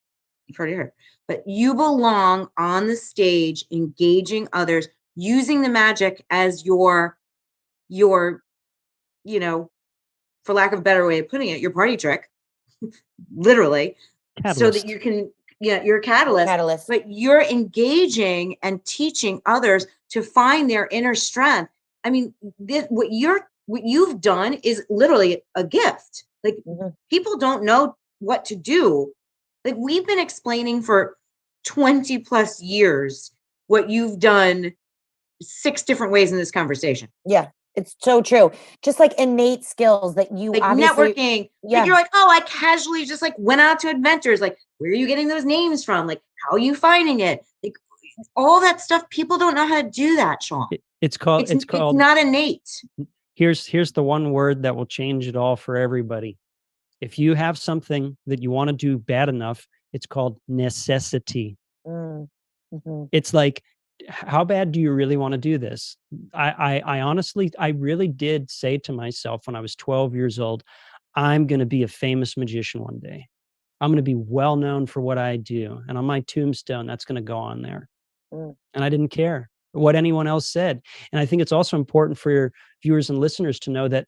S2: You've heard it here. But you belong on the stage, engaging others, using the magic as your, for lack of a better way of putting it, your party trick, literally, catalyst. So that you're a catalyst, but you're engaging and teaching others to find their inner strength. I mean, what you've done is literally a gift. Like people don't know what to do. Like we've been explaining for 20 plus years what you've done 6 different ways in this conversation.
S1: Yeah, it's so true. Just like innate skills that you
S2: like
S1: obviously
S2: networking. Yeah. Like you're like, oh, I casually just like went out to inventors. Like, where are you getting those names from? Like, how are you finding it? Like all that stuff. People don't know how to do that, Shaun.
S3: It's called
S2: it's not innate.
S3: Here's the one word that will change it all for everybody. If you have something that you want to do bad enough, it's called necessity. It's like, how bad do you really want to do this? I honestly, I really did say to myself when I was 12 years old, I'm going to be a famous magician one day. I'm going to be well known for what I do. And on my tombstone, that's going to go on there. And I didn't care what anyone else said. And I think it's also important for your viewers and listeners to know that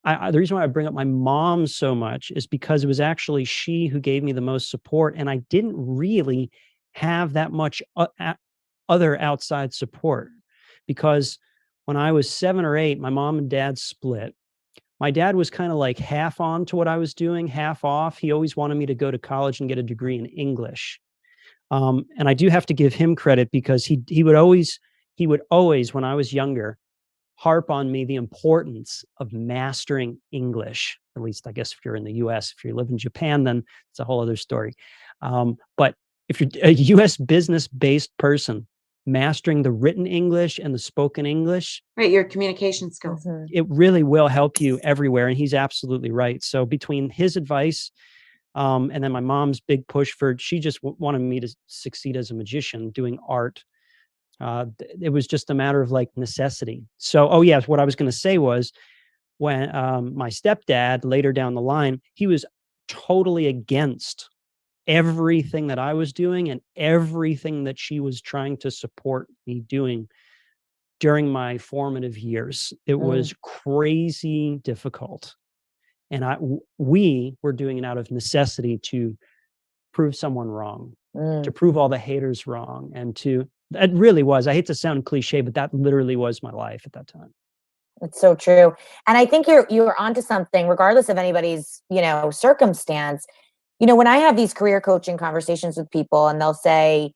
S3: the reason why I bring up my mom so much is because it was actually she who gave me the most support. And I didn't really have that much other outside support, because when I was 7 or 8, my mom and dad split. My dad was kind of like half on to what I was doing, half off. He always wanted me to go to college and get a degree in English. And I do have to give him credit, because he would always, when I was younger, harp on me the importance of mastering English. At least, I guess, if you're in the US. If you live in Japan, then it's a whole other story. But if you're a US business-based person, mastering the written English and the spoken English,
S2: right, your communication skills,
S3: it really will help you everywhere. And he's absolutely right. So between his advice, and then my mom's big push she just wanted me to succeed as a magician doing art. It was just a matter of like necessity. So, oh yes, what I was going to say was, when my stepdad later down the line, he was totally against everything that I was doing and everything that she was trying to support me doing during my formative years. It was crazy difficult. And we were doing it out of necessity to prove someone wrong, to prove all the haters wrong. And it really was, I hate to sound cliche, but that literally was my life at that time.
S1: It's so true. And I think you're onto something, regardless of anybody's, circumstance. When I have these career coaching conversations with people and they'll say,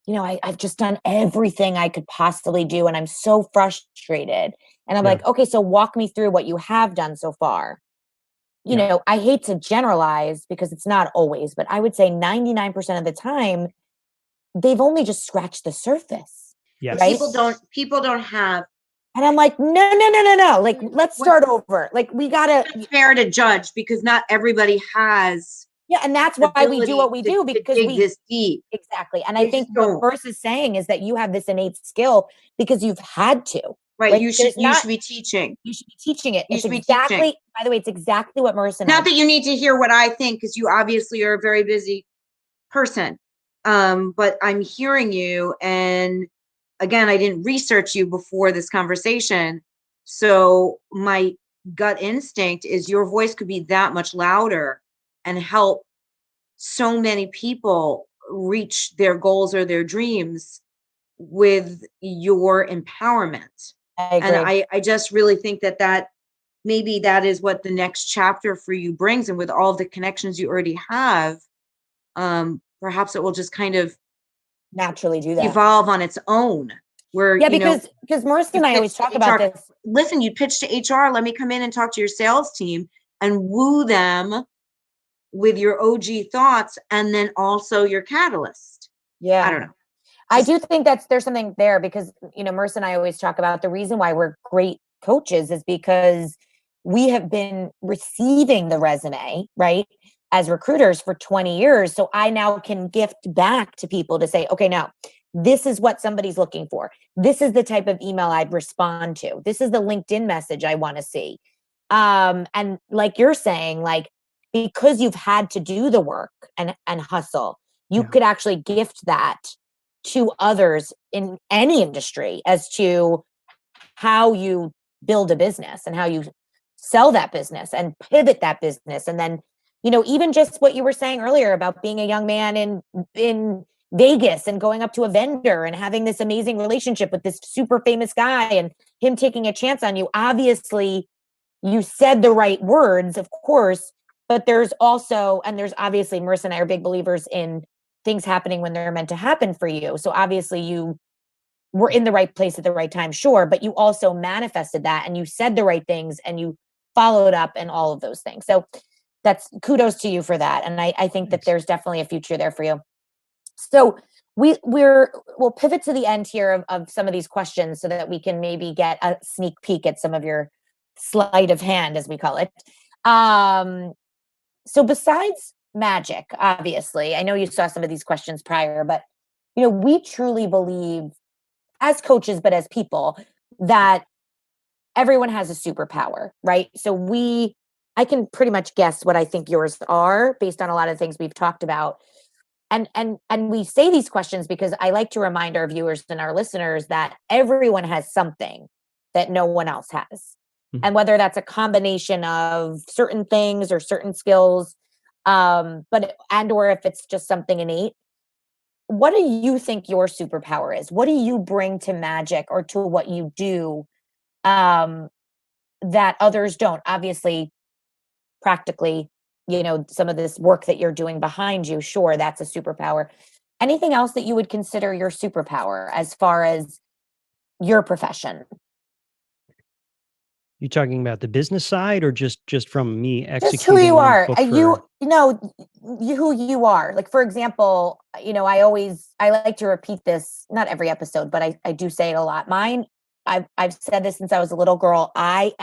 S1: I've just done everything I could possibly do and I'm so frustrated. And I'm like, okay, so walk me through what you have done so far. I hate to generalize because it's not always, but I would say 99% of the time, they've only just scratched the surface.
S3: Yes.
S1: Right?
S2: People don't have.
S1: And I'm like, no. Like, let's start over. Like, we gotta.
S2: It's fair to judge because not everybody has.
S1: Yeah, and that's why we do what we do, because we
S2: dig this deep.
S1: Exactly. And I think what Verse is saying is that you have this innate skill because you've had to.
S2: Right. You should be teaching.
S1: You should be teaching it.
S2: It's
S1: exactly,
S2: teaching.
S1: By the way, it's exactly what Marissa.
S2: Not that you need to hear what I think, because you obviously are a very busy person. But I'm hearing you, and again, I didn't research you before this conversation. So my gut instinct is your voice could be that much louder and help so many people reach their goals or their dreams with your empowerment.
S1: I agree.
S2: And I just really think that maybe that is what the next chapter for you brings. And with all the connections you already have, perhaps it will just kind of
S1: naturally do that,
S2: evolve on its own. Where
S1: because Marissa and I always talk about this.
S2: Listen, you pitch to HR, let me come in and talk to your sales team and woo them with your OG thoughts, and then also your catalyst.
S1: Yeah,
S2: I don't know.
S1: I do think there's something there, because Marissa and I always talk about the reason why we're great coaches is because we have been receiving the resume, right, as recruiters for 20 years. So I now can gift back to people to say, okay, now this is what somebody's looking for. This is the type of email I'd respond to. This is the LinkedIn message I want to see. And like you're saying, like, because you've had to do the work and hustle, you could actually gift that to others in any industry as to how you build a business and how you sell that business and pivot that business and then even just what you were saying earlier about being a young man in Vegas and going up to a vendor and having this amazing relationship with this super famous guy and him taking a chance on you. Obviously, you said the right words, of course, but there's obviously, Marissa and I are big believers in things happening when they're meant to happen for you. So obviously you were in the right place at the right time, sure, but you also manifested that and you said the right things and you followed up and all of those things. So that's kudos to you for that. And I think that there's definitely a future there for you. So we'll pivot to the end here of some of these questions so that we can maybe get a sneak peek at some of your sleight of hand, as we call it. So besides magic, obviously, I know you saw some of these questions prior, but we truly believe as coaches, but as people, that everyone has a superpower, right? So I can pretty much guess what I think yours are based on a lot of things we've talked about. And we say these questions because I like to remind our viewers and our listeners that everyone has something that no one else has. Mm-hmm. And whether that's a combination of certain things or certain skills, or if it's just something innate. What do you think your superpower is? What do you bring to magic or to what you do that others don't? Obviously, practically, some of this work that you're doing behind you, sure, that's a superpower. Anything else that you would consider your superpower as far as your profession?
S3: You talking about the business side or just from me executing?
S1: Just who you are. Who you are. Like, for example, I like to repeat this, not every episode, but I do say it a lot. Mine, I've said this since I was a little girl. I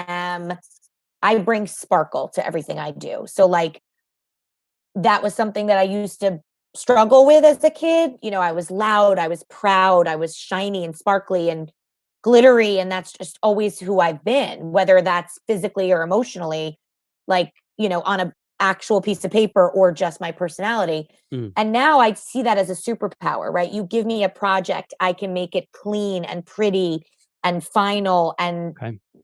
S1: bring sparkle to everything I do. So like, that was something that I used to struggle with as a kid. I was loud, I was proud, I was shiny and sparkly and glittery, and that's just always who I've been, whether that's physically or emotionally, like, on an actual piece of paper or just my personality. And now I see that as a superpower, right? You give me a project, I can make it clean and pretty and final and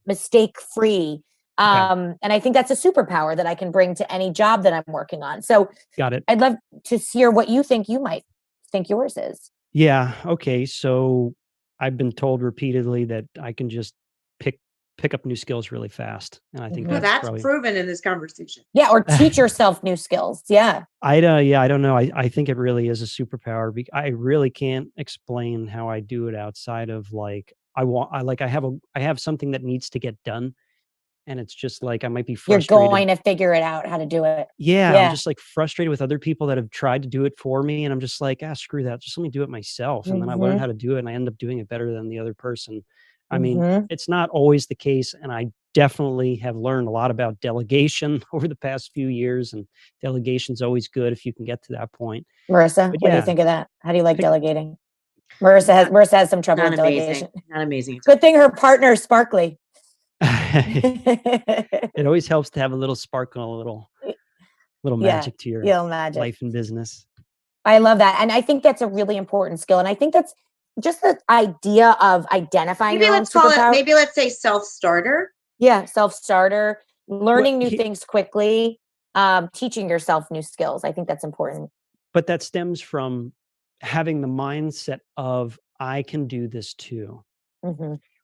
S1: mistake free. And I think that's a superpower that I can bring to any job that I'm working on. So
S3: got it.
S1: I'd love to hear what you think you might think yours is.
S3: Yeah. Okay. So I've been told repeatedly that I can just pick up new skills really fast. And I think
S2: that's proven in this conversation.
S1: Yeah. Or teach yourself new skills. Yeah.
S3: I don't know. I think it really is a superpower. I really can't explain how I do it outside of like, I have something that needs to get done. And it's just like, I might be frustrated.
S1: You're going to figure it out how to do it.
S3: Yeah. I'm just like frustrated with other people that have tried to do it for me. And I'm just like, screw that. Just let me do it myself. And then I learn how to do it and I end up doing it better than the other person. I mean, it's not always the case. And I definitely have learned a lot about delegation over the past few years. And delegation's always good if you can get to that point.
S1: Marissa, what do you think of that? How do you like delegating? Marissa has some trouble with delegation.
S2: Not amazing.
S1: Good thing her partner is sparkly.
S3: It always helps to have a little sparkle, a little magic to your life and business.
S1: I love that. And I think that's a really important skill. And I think that's just the idea of identifying your own superpower.
S2: Maybe let's say self-starter.
S1: Yeah, self-starter, learning new things quickly, teaching yourself new skills. I think that's important.
S3: But that stems from having the mindset of, I can do this too.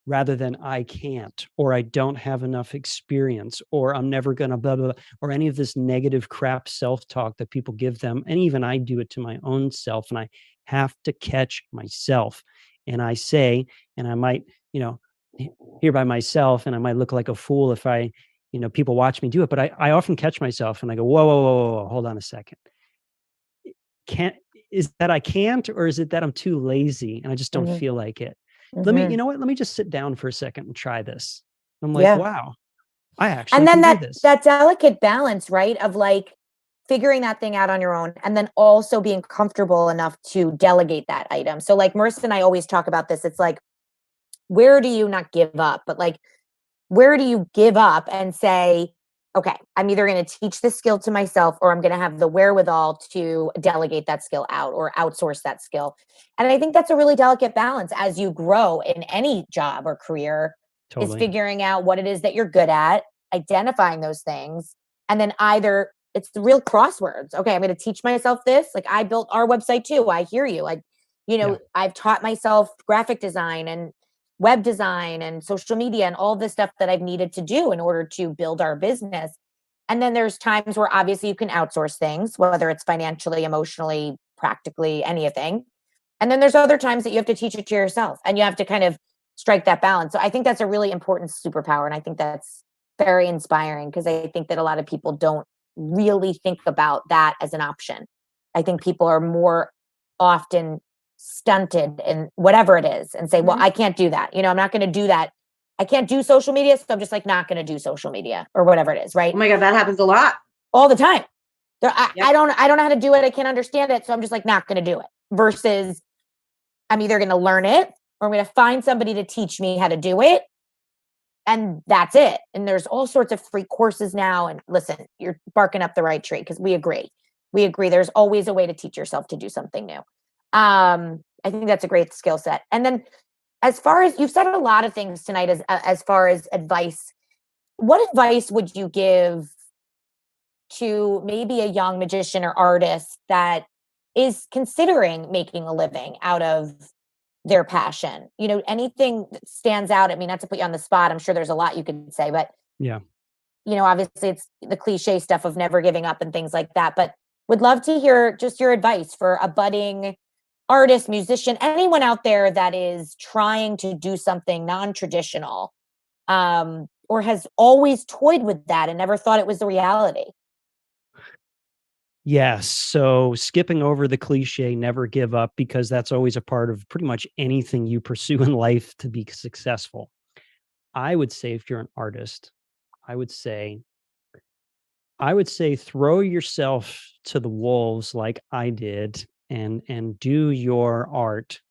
S3: Rather than I can't, or I don't have enough experience, or I'm never going to blah, blah, blah, or any of this negative crap self-talk that people give them. And even I do it to my own self, and I have to catch myself. And I say, and I might, hear by myself, and I might look like a fool if I, people watch me do it, but I often catch myself and I go, whoa, hold on a second. Is that I can't, or is it that I'm too lazy and I just don't feel like it? Let me, let me just sit down for a second and try this. I'm like, wow, I actually can do this.
S1: That delicate balance, right? Of like figuring that thing out on your own and then also being comfortable enough to delegate that item. So like Marissa and I always talk about this. It's like, where do you not give up, but like, where do you give up and say, okay, I'm either going to teach this skill to myself or I'm going to have the wherewithal to delegate that skill out or outsource that skill. And I think that's a really delicate balance as you grow in any job or career. Is figuring out what it is that you're good at, identifying those things, and then either it's the real crosswords. Okay, I'm going to teach myself this. Like I built our website too. I hear you. Like, I've taught myself graphic design and web design and social media and all this stuff that I've needed to do in order to build our business. And then there's times where obviously you can outsource things, whether it's financially, emotionally, practically, anything. And then there's other times that you have to teach it to yourself and you have to kind of strike that balance. So I think that's a really important superpower. And I think that's very inspiring because I think that a lot of people don't really think about that as an option. I think people are more often stunted in whatever it is and say, well, I can't do that. I'm not going to do that. I can't do social media. So I'm just like, not going to do social media or whatever it is. Right.
S2: Oh my God. That happens a lot.
S1: All the time. I don't know how to do it. I can't understand it. So I'm just like, not going to do it versus I'm either going to learn it or I'm going to find somebody to teach me how to do it. And that's it. And there's all sorts of free courses now. And listen, you're barking up the right tree because we agree. There's always a way to teach yourself to do something new. I think that's a great skill set. And then as far as you've said a lot of things tonight, as far as advice, what advice would you give to maybe a young magician or artist that is considering making a living out of their passion? Anything that stands out? I mean, not to put you on the spot. I'm sure there's a lot you could say, but
S3: yeah,
S1: obviously it's the cliche stuff of never giving up and things like that, but would love to hear just your advice for a budding artist, musician, anyone out there that is trying to do something non-traditional, or has always toyed with that and never thought it was the reality.
S3: Yes. So skipping over the cliche, never give up, because that's always a part of pretty much anything you pursue in life to be successful. I would say if you're an artist, I would say throw yourself to the wolves like I did and do your art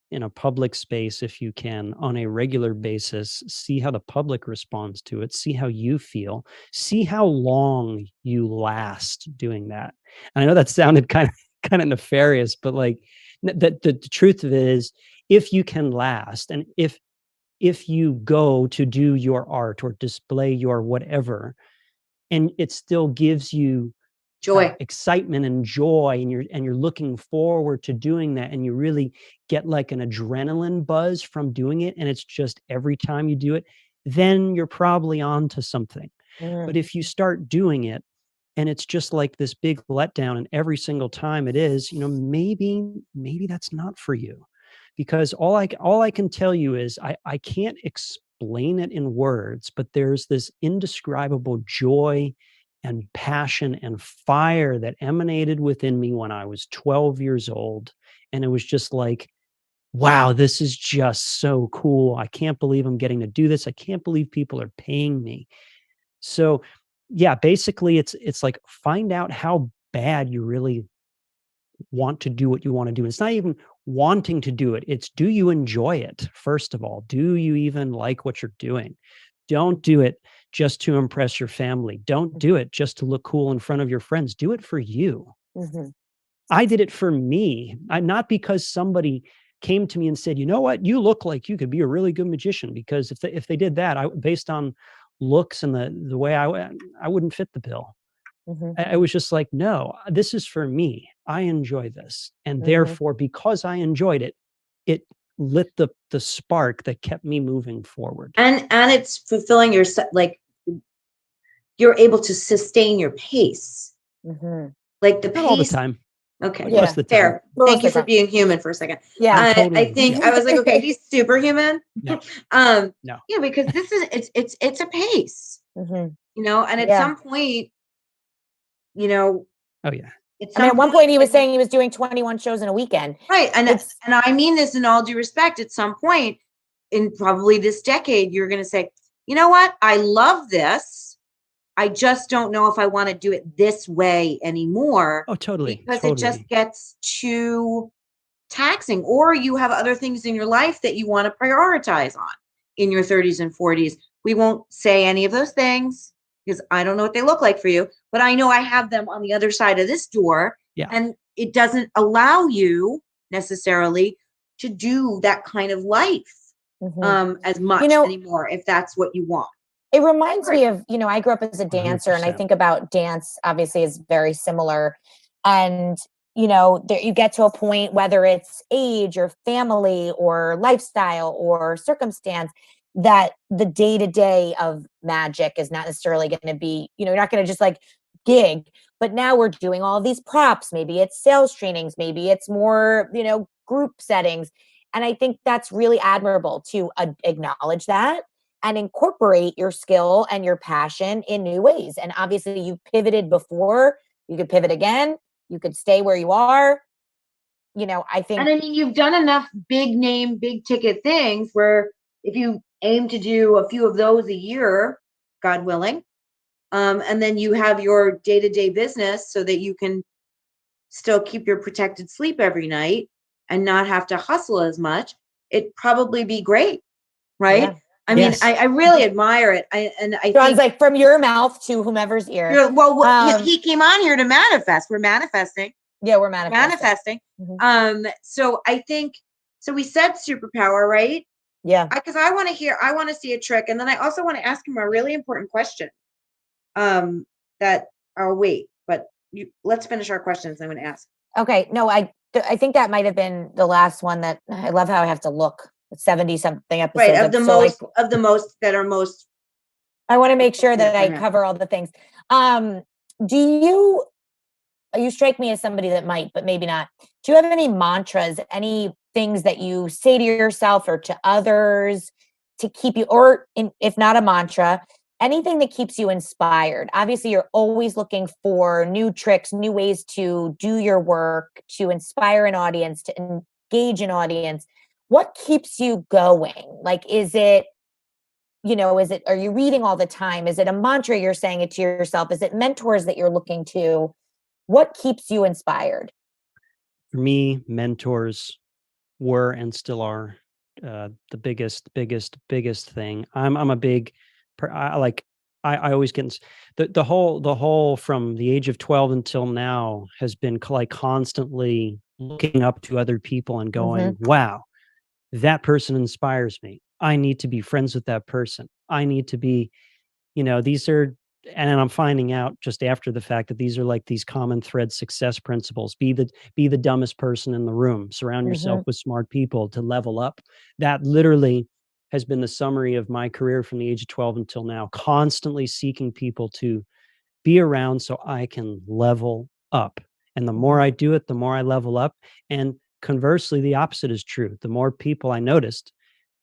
S3: in a public space if you can on a regular basis. See how the public responds to it, see how you feel, see how long you last doing that. And I know that sounded kind of nefarious, but like the truth of it is, if you can last, and if you go to do your art or display your whatever and it still gives you
S2: joy,
S3: excitement and joy, and you're looking forward to doing that, and you really get like an adrenaline buzz from doing it, and it's just every time you do it, then you're probably on to something. But if you start doing it and it's just like this big letdown, and every single time it is, maybe that's not for you. Because all I can tell you is I can't explain it in words, but there's this indescribable joy and passion and fire that emanated within me when I was 12 years old. And it was just like, wow, this is just so cool. I can't believe I'm getting to do this. I can't believe people are paying me. So yeah, basically it's like, find out how bad you really want to do what you want to do. It's not even wanting to do it. It's, do you enjoy it? First of all, do you even like what you're doing? Don't do it just to impress your family. Don't do it just to look cool in front of your friends. Do it for you.
S1: Mm-hmm.
S3: I did it for me. Not because somebody came to me and said, you know what, you look like you could be a really good magician. Because if they did that, based on looks and the way I wouldn't fit the bill.
S1: Mm-hmm.
S3: I was just like, no, this is for me. I enjoy this. And therefore, because I enjoyed it, it lit the spark that kept me moving forward.
S2: And it's fulfilling your, like, you're able to sustain your pace.
S1: Mm-hmm.
S2: Like the pace.
S3: Not all the time.
S2: Okay.
S3: Yeah. Most of the time.
S2: Fair. Thank you for being human for a second.
S1: Yeah.
S3: Totally.
S2: I think I was like, okay, he's superhuman.
S3: No.
S2: No. Yeah, because this is it's a pace.
S1: Mm-hmm.
S2: And at some point,
S3: oh yeah.
S1: At one point he was saying he was doing 21 shows in a weekend.
S2: Right. And I mean this in all due respect, at some point in probably this decade, you're going to say, you know what? I love this. I just don't know if I want to do it this way anymore.
S3: Oh, totally.
S2: Because it just gets too taxing, or you have other things in your life that you want to prioritize on in your 30s and 40s. We won't say any of those things because I don't know what they look like for you, but I know I have them on the other side of this door.
S3: Yeah.
S2: And it doesn't allow you necessarily to do that kind of life as much anymore, if that's what you want.
S1: It reminds me of, I grew up as a dancer 100%. And I think about dance obviously is very similar. And, there, you get to a point, whether it's age or family or lifestyle or circumstance, that the day-to-day of magic is not necessarily going to be, you're not going to just like gig, but now we're doing all these props. Maybe it's sales trainings, maybe it's more, group settings. And I think that's really admirable to acknowledge that and incorporate your skill and your passion in new ways. And obviously you pivoted before, you could pivot again, you could stay where you are. I think.
S2: And I mean, you've done enough big name, big ticket things where if you aim to do a few of those a year, God willing, and then you have your day-to-day business so that you can still keep your protected sleep every night and not have to hustle as much, it'd probably be great, right? Yeah. I mean, I really admire it. I
S1: Shaun's think, like, from your mouth to whomever's ear.
S2: Well, he came on here to manifest. We're manifesting.
S1: Yeah, we're manifesting.
S2: Mm-hmm. So I think, so we said superpower, right?
S1: Yeah.
S2: Because I want to see a trick. And then I also want to ask him a really important question. Let's finish our questions. I'm going to ask.
S1: Okay. No, I think that might have been the last one that I love how I have to look. 70 something episodes.
S2: Right. Of the most that are most.
S1: I want to make sure that I cover all the things. You strike me as somebody that might, but maybe not. Do you have any mantras, any things that you say to yourself or to others to keep you, if not a mantra, anything that keeps you inspired? Obviously, you're always looking for new tricks, new ways to do your work, to inspire an audience, to engage an audience. What keeps you going? Like, are you reading all the time? Is it a mantra you're saying it to yourself? Is it mentors that you're looking to? What keeps you inspired?
S3: For me, mentors were and still are the biggest thing. I'm a big, I always get the whole from the age of 12 until now has been like constantly looking up to other people and going, wow, that person inspires me. I need to be friends with that person. I need to be, these are, and I'm finding out just after the fact that these are like these common thread success principles. Be the dumbest person in the room. Surround yourself with smart people to level up. That literally has been the summary of my career from the age of 12 until now, constantly seeking people to be around so I can level up. And the more I do it, the more I level up. And conversely, the opposite is true. The more people I noticed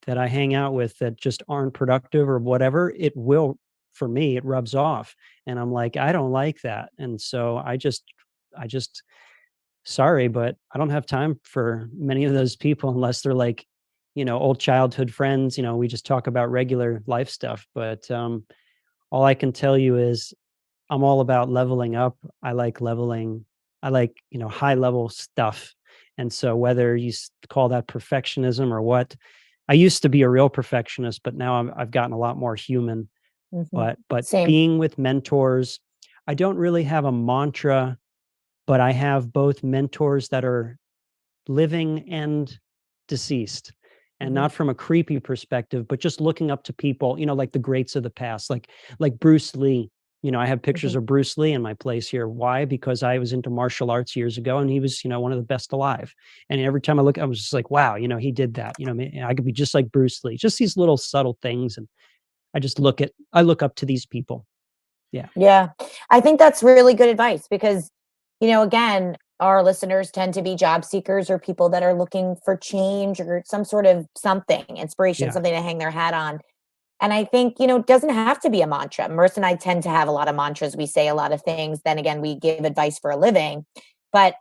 S3: that I hang out with that just aren't productive or whatever, for me, it rubs off. And I'm like, I don't like that. And so I just, sorry, but I don't have time for many of those people unless they're like, old childhood friends. We just talk about regular life stuff. But all I can tell you is I'm all about leveling up. I like leveling. I like, high level stuff. And so whether you call that perfectionism or what, I used to be a real perfectionist, but now I've gotten a lot more human. But Same. Being with mentors, I don't really have a mantra, but I have both mentors that are living and deceased. And not from a creepy perspective, but just looking up to people, like the greats of the past, like Bruce Lee. I have pictures of Bruce Lee in my place here. Why? Because I was into martial arts years ago and he was, one of the best alive. And every time I look, I was just like, wow, he did that. I could be just like Bruce Lee, just these little subtle things. And I look up to these people. Yeah.
S1: Yeah. I think that's really good advice because, again, our listeners tend to be job seekers or people that are looking for change or some sort of inspiration, something to hang their hat on. And I think, it doesn't have to be a mantra. Marissa and I tend to have a lot of mantras. We say a lot of things. Then again, we give advice for a living. But,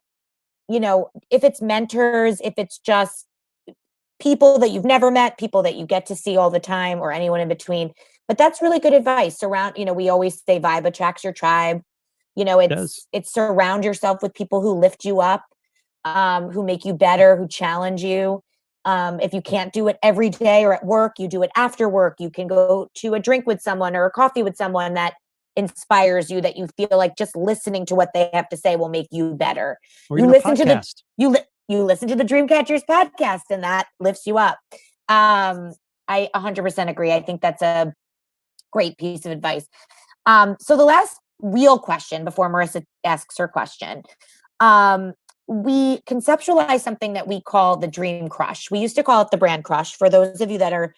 S1: if it's mentors, if it's just people that you've never met, people that you get to see all the time or anyone in between. But that's really good advice. We always say vibe attracts your tribe. It's surround yourself with people who lift you up, who make you better, who challenge you. If you can't do it every day or at work, you do it after work. You can go to a drink with someone or a coffee with someone that inspires you, that you feel like just listening to what they have to say will make you better.
S3: Or you listen to
S1: you listen to the Dreamcatchers podcast and that lifts you up. I 100% agree. I think that's a Great piece of advice. So the last real question before Marissa asks her question, we conceptualize something that we call the dream crush. We used to call it the brand crush. For those of you that are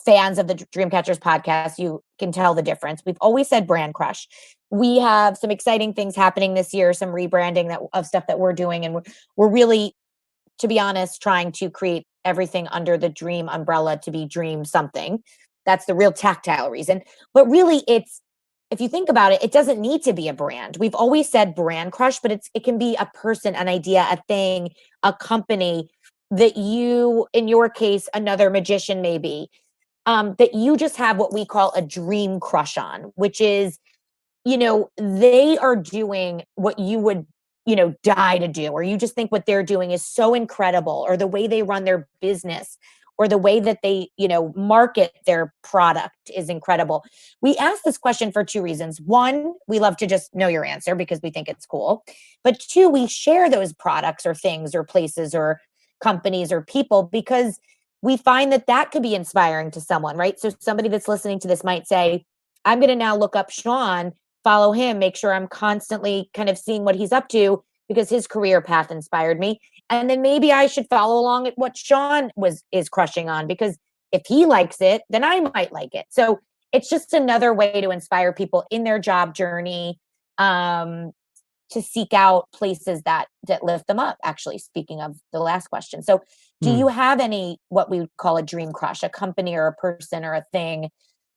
S1: fans of the Dreamcatchers podcast, you can tell the difference. We've always said brand crush. We have some exciting things happening this year, some rebranding of stuff that we're doing. And we're really, to be honest, trying to create everything under the dream umbrella to be dream something. That's the real tactile reason. But really, if you think about it, it doesn't need to be a brand. We've always said brand crush, but it can be a person, an idea, a thing, a company that you, in your case, another magician maybe, that you just have what we call a dream crush on, which is, they are doing what you would, die to do, or you just think what they're doing is so incredible, or the way they run their business, or the way that they, market their product is incredible. We ask this question for two reasons. One, we love to just know your answer because we think it's cool. But two, we share those products or things or places or companies or people because we find that could be inspiring to someone, right? So somebody that's listening to this might say, I'm going to now look up Shaun, follow him, make sure I'm constantly kind of seeing what he's up to because his career path inspired me. And then maybe I should follow along at what Shaun is crushing on, because if he likes it, then I might like it. So it's just another way to inspire people in their job journey, to seek out places that lift them up, actually, speaking of the last question. So do you have any, what we would call a dream crush, a company or a person or a thing,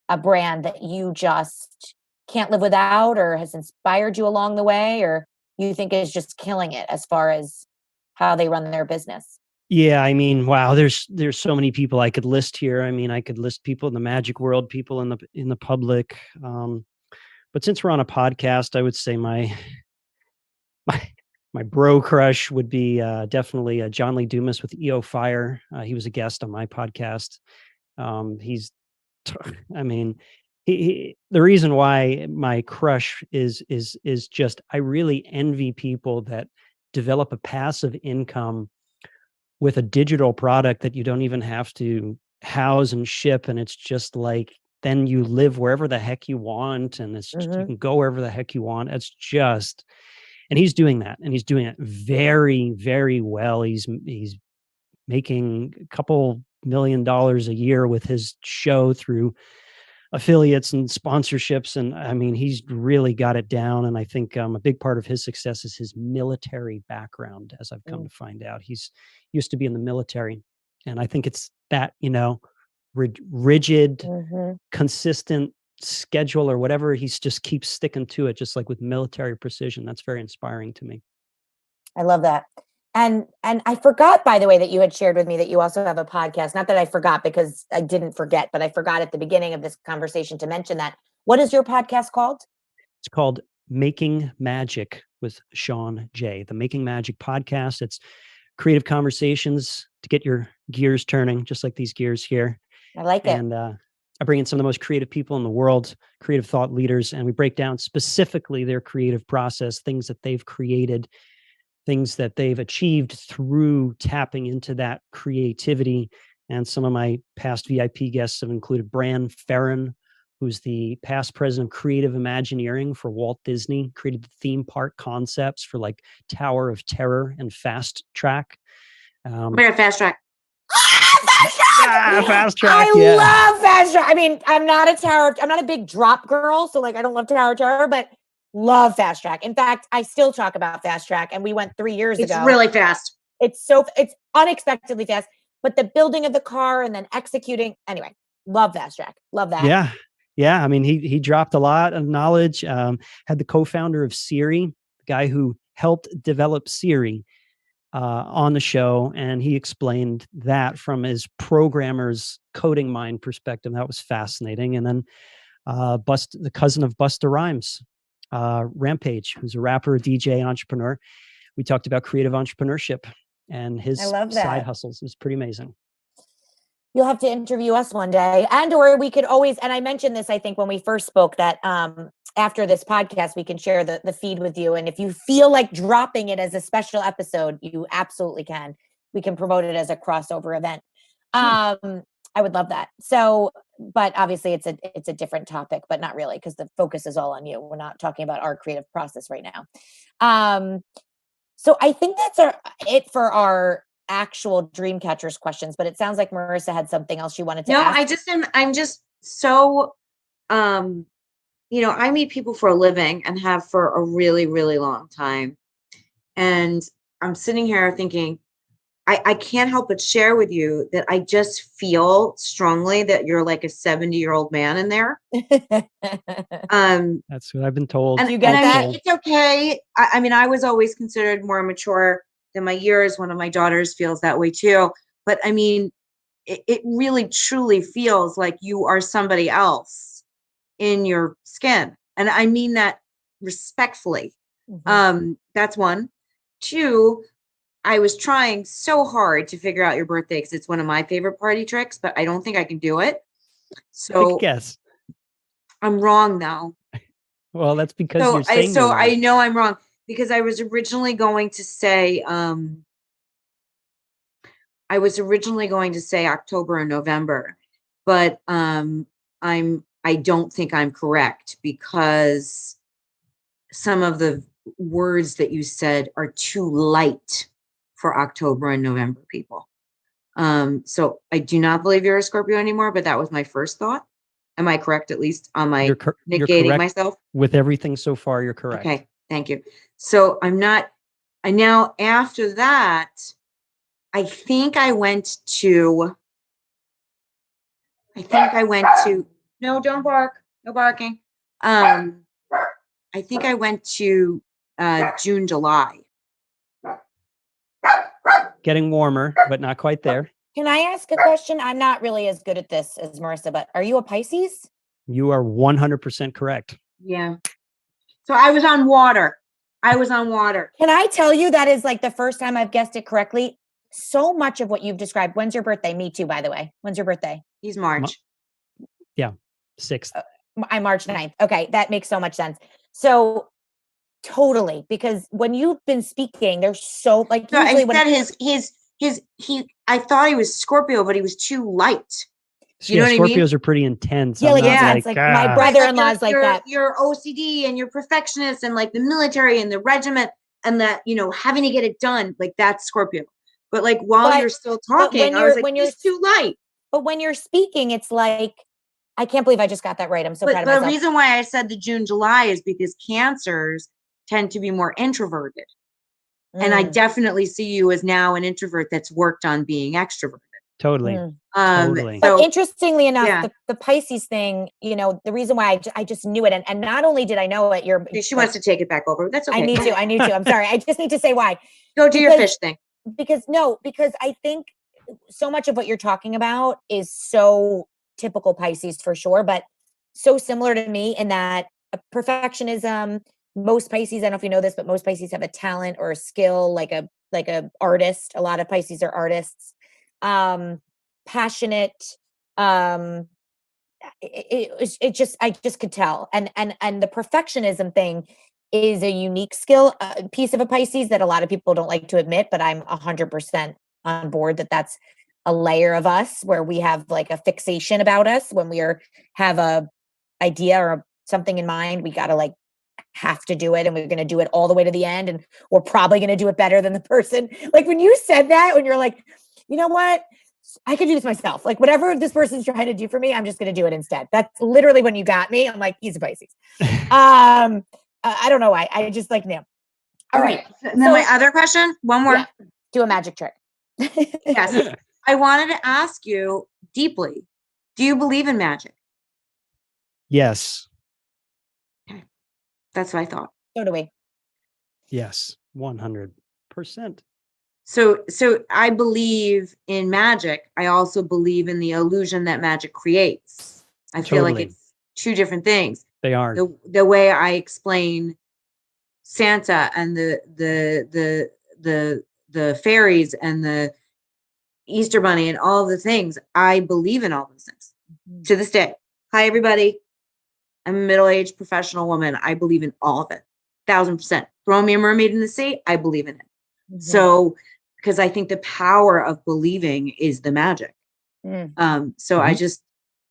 S1: a brand that you just can't live without, or has inspired you along the way, or you think is just killing it as far as how they run their business?
S3: Yeah, I mean, wow, there's so many people I could list here. I mean, I could list people in the magic world, people in the public. But since we're on a podcast, I would say my my bro crush would be definitely John Lee Dumas with EO Fire. He was a guest on my podcast. He's, I mean, the reason why my crush is just I really envy people that develop a passive income with a digital product that you don't even have to house and ship, and it's just like then you live wherever the heck you want, and it's just, you can go wherever the heck you want. It's just, and he's doing that, and he's doing it very, very well. He's making a couple $1 million a year with his show through affiliates and sponsorships. And I mean, he's really got it down. And I think a big part of his success is his military background, as I've come to find out. He's used to be in the military. And I think it's that, rigid, consistent schedule or whatever. He's just keeps sticking to it, just like with military precision. That's very inspiring to me.
S1: I love that. And I forgot, by the way, that you had shared with me that you also have a podcast. Not that I forgot, because I didn't forget, but I forgot at the beginning of this conversation to mention that. What is your podcast called?
S3: It's called Making Magic with Shaun Jay, the Making Magic podcast. It's creative conversations to get your gears turning, just like these gears here.
S1: I like it.
S3: And I bring in some of the most creative people in the world, creative thought leaders, and we break down specifically their creative process, things that they've created, things that they've achieved through tapping into that creativity. And some of my past VIP guests have included Bran Ferren, who's the past president of creative Imagineering for Walt Disney, created the theme park concepts for like Tower of Terror and Fast Track.
S2: We're at Fast Track.
S3: Fast Track.
S1: I love Fast Track. I mean, I'm not a big drop girl, so like I don't love Tower of Terror, but love Fast Track. In fact, I still talk about Fast Track, and we went 3 years ago.
S2: It's really fast.
S1: It's unexpectedly fast, but the building of the car and then executing. Anyway, love Fast Track. Love that.
S3: Yeah. Yeah. I mean, he dropped a lot of knowledge, had the co-founder of Siri, the guy who helped develop Siri, on the show. And he explained that from his programmer's coding mind perspective. That was fascinating. And then the cousin of Busta Rhymes, Rampage, who's a rapper, a DJ, entrepreneur. We talked about creative entrepreneurship and his side hustles. It was pretty amazing.
S1: You'll have to interview us one day, or we could always, and I mentioned this, I think, when we first spoke, that after this podcast, we can share the feed with you. And if you feel like dropping it as a special episode, you absolutely can. We can promote it as a crossover event. I would love that. So but obviously it's a different topic, but not really, because the focus is all on you. We're not talking about our creative process right now. So I think that's it for our actual Dreamcatchers questions, but it sounds like Marissa had something else you wanted to ask.
S2: I'm just so, I meet people for a living and have for a really, really long time. And I'm sitting here thinking, I can't help but share with you that I just feel strongly that you're like a 70-year-old man in there.
S3: That's what I've been told.
S1: And you get that?
S2: I mean, it's okay. I mean, I was always considered more mature than my years. One of my daughters feels that way too. But I mean, it really truly feels like you are somebody else in your skin. And I mean that respectfully. That's one. Two, I was trying so hard to figure out your birthday because it's one of my favorite party tricks, but I don't think I can do it. So
S3: guess.
S2: I'm wrong now.
S3: Well, that's because you're saying
S2: so I know I'm wrong, because I was originally going to say October and November, but I don't think I'm correct, because some of the words that you said are too light for October and November people. So I do not believe you're a Scorpio anymore, but that was my first thought. Am I correct, at least on my negating myself?
S3: With everything so far, you're correct.
S2: Okay, thank you. So I'm not, and now after that, I think I went to, no, don't bark, no barking. I think I went to June, July.
S3: Getting warmer, but not quite there.
S1: Can I ask a question? I'm not really as good at this as Marissa, but are you a Pisces?
S3: You are 100% correct.
S2: Yeah. So I was on water. Can
S1: I tell you, that is like the first time I've guessed it correctly. So much of what you've described. When's your birthday? Me too, by the way. When's your birthday?
S2: He's March.
S3: Yeah, 6th.
S1: I'm March 9th. Okay, that makes so much sense. So totally, because when you've been speaking, there's so like usually
S2: I thought he was Scorpio, but he was too light.
S3: You know what Scorpios I mean? Are pretty intense.
S1: Yeah, like my brother-in-law is like that.
S2: You're OCD and you're perfectionist and like the military and the regiment and that, having to get it done, like that's Scorpio. But like while you're still talking, I was like, he's too light.
S1: But when you're speaking, it's like, I can't believe I just got that right. I'm so proud of myself.
S2: The reason why I said the June, July is because Cancers tend to be more introverted. And I definitely see you as now an introvert that's worked on being extroverted.
S3: Totally. Totally.
S1: But interestingly enough, the Pisces thing, the reason why I just knew it. And not only did I know it,
S2: she wants to take it back over. That's okay.
S1: I need to. I'm sorry. I just need to say why.
S2: Go do your fish thing.
S1: Because I think so much of what you're talking about is so typical Pisces for sure, but so similar to me in that perfectionism. Most Pisces, I don't know if you know this, but most Pisces have a talent or a skill, like a artist. A lot of Pisces are artists. Passionate. I just could tell. And the perfectionism thing is a unique skill, piece of a Pisces that a lot of people don't like to admit, but I'm 100% on board that's a layer of us where we have like a fixation about us. When we have a idea or something in mind, we got to like have to do it, and we're going to do it all the way to the end, and we're probably going to do it better than the person. Like when you said that, when you're like, you know what, I could do this myself. Like whatever this person's trying to do for me, I'm just going to do it instead. That's literally when you got me. I'm like, he's a Pisces. I don't know why. I just like knew. All right.
S2: And then my other question, one more.
S1: Yeah, do a magic trick.
S2: Yes. I wanted to ask you deeply, do you believe in magic?
S3: Yes.
S2: Okay. That's what I thought.
S1: So do we.
S3: Yes. 100%.
S2: So I believe in magic. I also believe in the illusion that magic creates. I feel like it's two different things.
S3: They are.
S2: The way I explain Santa and the fairies and the Easter Bunny and all the things, I believe in all those things to this day. Hi, everybody. I'm a middle-aged professional woman. I believe in all of it. 1,000%. Throw me a mermaid in the sea, I believe in it. Mm-hmm. So, because I think the power of believing is the magic. So I just,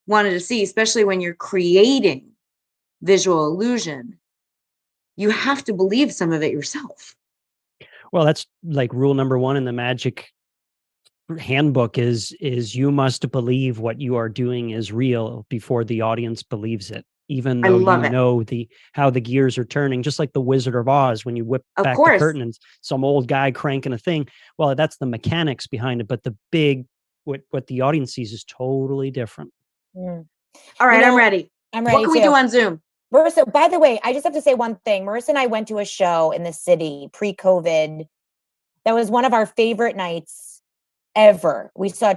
S2: wanted to see, especially when you're creating visual illusion, you have to believe some of it yourself.
S3: Well, that's like rule number one in the magic handbook is you must believe what you are doing is real before the audience believes it, even
S2: I
S3: though
S2: love
S3: you
S2: it.
S3: know how the gears are turning, just like the Wizard of Oz when you whip
S2: Of
S3: back
S2: course.
S3: the curtain and some old guy cranking a thing. Well, that's the mechanics behind it, but the big what the audience sees is totally different.
S2: All right, I'm ready.
S1: I'm ready.
S2: What can we do on Zoom?
S1: Marissa, by the way, I just have to say one thing. Marissa and I went to a show in the city pre-COVID. That was one of our favorite nights ever. We saw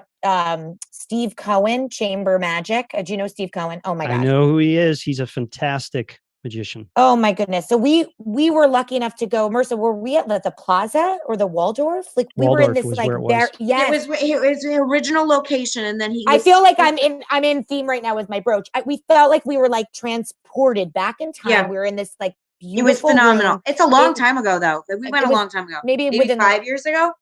S1: Steve Cohen, Chamber Magic. Do you know Steve Cohen? Oh my gosh.
S3: I know who he is. He's a fantastic magician.
S1: Oh my goodness. So we were lucky enough to go. Marissa, were we at the Plaza or the Waldorf? Like we were in this like there. Yes.
S2: It was the original location, and then
S1: I feel like I'm in theme right now with my brooch. We felt like we were like transported back in time.
S2: Yeah.
S1: We were in this like beautiful.
S2: It was phenomenal.
S1: Room.
S2: It's a long time ago though. We went a long time ago.
S1: Maybe within
S2: 5 years ago.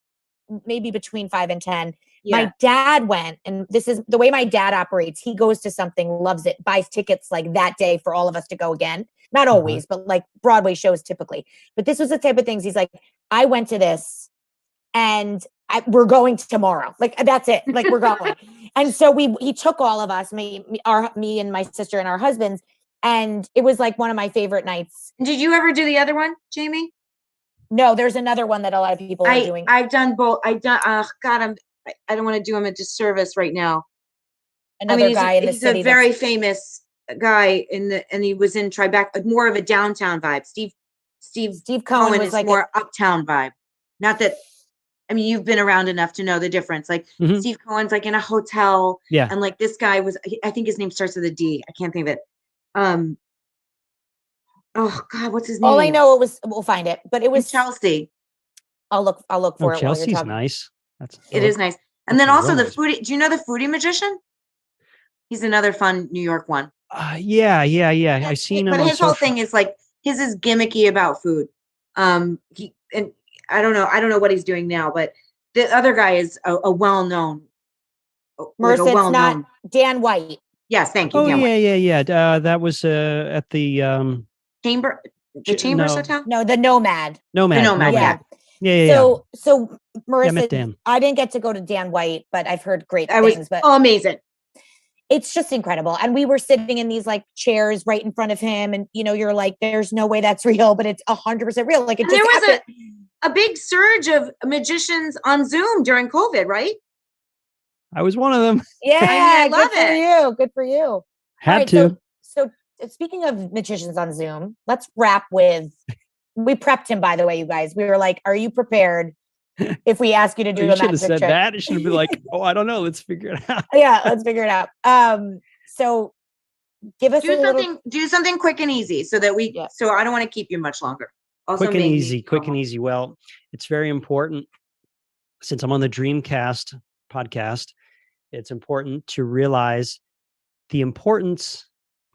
S1: Maybe between 5 and 10.
S2: Yeah.
S1: My dad went, and this is the way my dad operates. He goes to something, loves it, buys tickets like that day for all of us to go again. Not always, but like Broadway shows typically. But this was the type of things he's like, I went to this and we're going tomorrow. Like, that's it. Like, we're going. And so he took all of us, me and my sister and our husbands. And it was like one of my favorite nights.
S2: Did you ever do the other one, Jamie?
S1: No, there's another one that a lot of people are doing.
S2: I've done both. I don't want to do him a disservice right now.
S1: Another guy in the city.
S2: He's a very famous guy and he was in Tribeca, more of a downtown vibe. Steve Cohen is like more uptown vibe. Not that, I mean, you've been around enough to know the difference. Like Steve Cohen's like in a hotel.
S3: Yeah.
S2: And like this guy was, I think his name starts with a D. I can't think of it. Oh God, what's his name?
S1: All I know we'll find it, but it was
S2: in Chelsea.
S1: I'll look for it.
S3: Chelsea's while you're nice.
S2: It is nice. And then also the foodie. Do you know the foodie magician? He's another fun New York one.
S3: Yeah. I've seen him.
S2: But his whole thing is like his is gimmicky about food. And I don't know what he's doing now, but the other guy is a well-known.
S1: Marissa, it's not Dan White.
S2: Yes, thank you.
S3: Oh, yeah. That was at the
S2: Chamber, the Chambers Hotel.
S1: No, the Nomad.
S3: Yeah.
S1: So Marissa,
S3: met Dan.
S1: I didn't get to go to Dan White, but I've heard great things. But
S2: amazing.
S1: It's just incredible. And we were sitting in these like chairs right in front of him, and you're like, there's no way that's real, but it's 100% real. Like,
S2: there was a big surge of magicians on Zoom during COVID, right?
S3: I was one of them.
S1: Yeah,
S2: I love it.
S1: Good for you.
S3: Had to.
S1: So speaking of magicians on Zoom, let's wrap with. We prepped him, by the way, you guys. We were like, "Are you prepared if we ask you to do a magic trick?" You should have said
S3: that. It should have been like, "Oh, I don't know. Let's figure it out."
S1: Yeah, let's figure it out. So give us
S2: do something quick and easy, so that so I don't want to keep you much longer. Also
S3: quick and easy. Well, it's very important since I'm on the Dreamcast podcast. It's important to realize the importance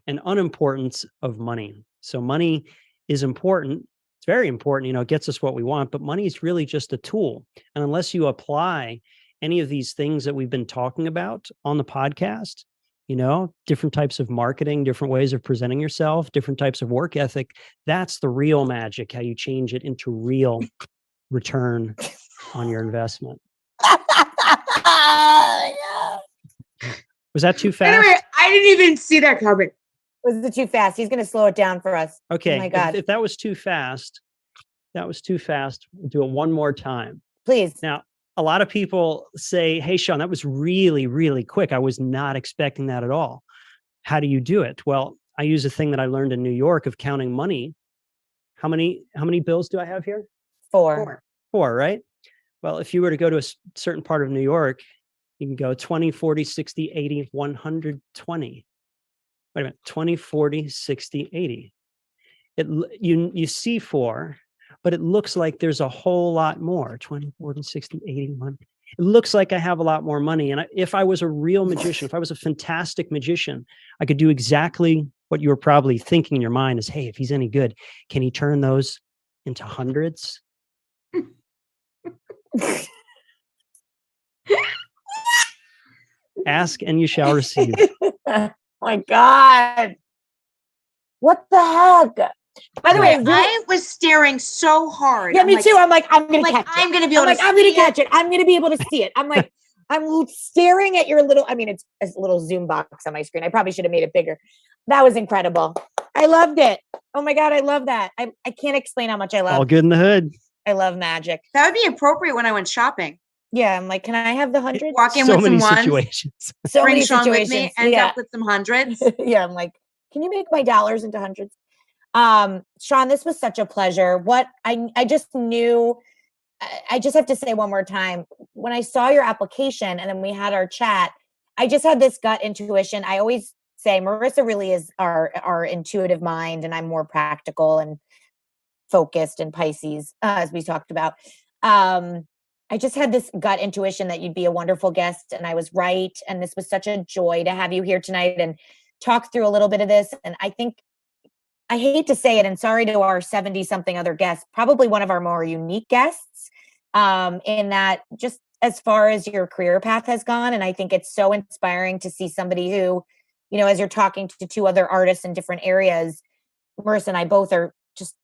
S3: and unimportance of money. So money is important. It's very important. It gets us what we want, but money is really just a tool. And unless you apply any of these things that we've been talking about on the podcast, different types of marketing, different ways of presenting yourself, different types of work ethic, that's the real magic, how you change it into real return on your investment. Was that too fast?
S2: Anyway, I didn't even see that coming.
S1: Was it too fast? He's going to slow it down for us.
S3: Okay.
S1: Oh my God.
S3: If that was too fast, we'll do it one more time.
S1: Please.
S3: Now, a lot of people say, "Hey, Shaun, that was really, really quick. I was not expecting that at all. How do you do it?" Well, I use a thing that I learned in New York of counting money. How many bills do I have here?
S1: 4.
S3: 4, right? Well, if you were to go to a certain part of New York, you can go 20, 40, 60, 80, 120. Wait a minute, 20, 40, 60, 80. You see 4, but it looks like there's a whole lot more. 20, 40, 60, 80, 100. It looks like I have a lot more money. And if I was a real magician, if I was a fantastic magician, I could do exactly what you were probably thinking in your mind is, hey, if he's any good, can he turn those into hundreds? Ask and you shall receive.
S1: Oh my God. What the heck?
S2: By the way, I was staring so hard.
S1: Yeah, me too. I'm like, I'm going to catch it.
S2: I'm going to be able to see it.
S1: I'm going to catch it. I'm going to be able to see it. I'm like, I'm staring at your little, I mean, it's a little Zoom box on my screen. I probably should have made it bigger. That was incredible. I loved it. Oh my God, I love that. I can't explain how much I love.
S3: All good in the hood.
S1: I love magic.
S2: That would be appropriate when I went shopping.
S1: Yeah, I'm like, can I have the 100?
S2: Walk in
S3: So
S2: with
S3: many
S2: some ones,
S3: situations.
S1: So
S2: bring
S1: many
S2: Shaun
S1: situations.
S2: with me, end up with some hundreds.
S1: Yeah, I'm like, can you make my dollars into hundreds? Shaun, this was such a pleasure. What I just knew, I just have to say one more time, when I saw your application and then we had our chat, I just had this gut intuition. I always say Marissa really is our intuitive mind, and I'm more practical and focused and Pisces, as we talked about. I just had this gut intuition that you'd be a wonderful guest, and I was right. And this was such a joy to have you here tonight and talk through a little bit of this. And I think, I hate to say it, and sorry to our 70 something other guests, probably one of our more unique guests, in that just as far as your career path has gone. And I think it's so inspiring to see somebody who, you know, as you're talking to two other artists in different areas, Marissa and I both are just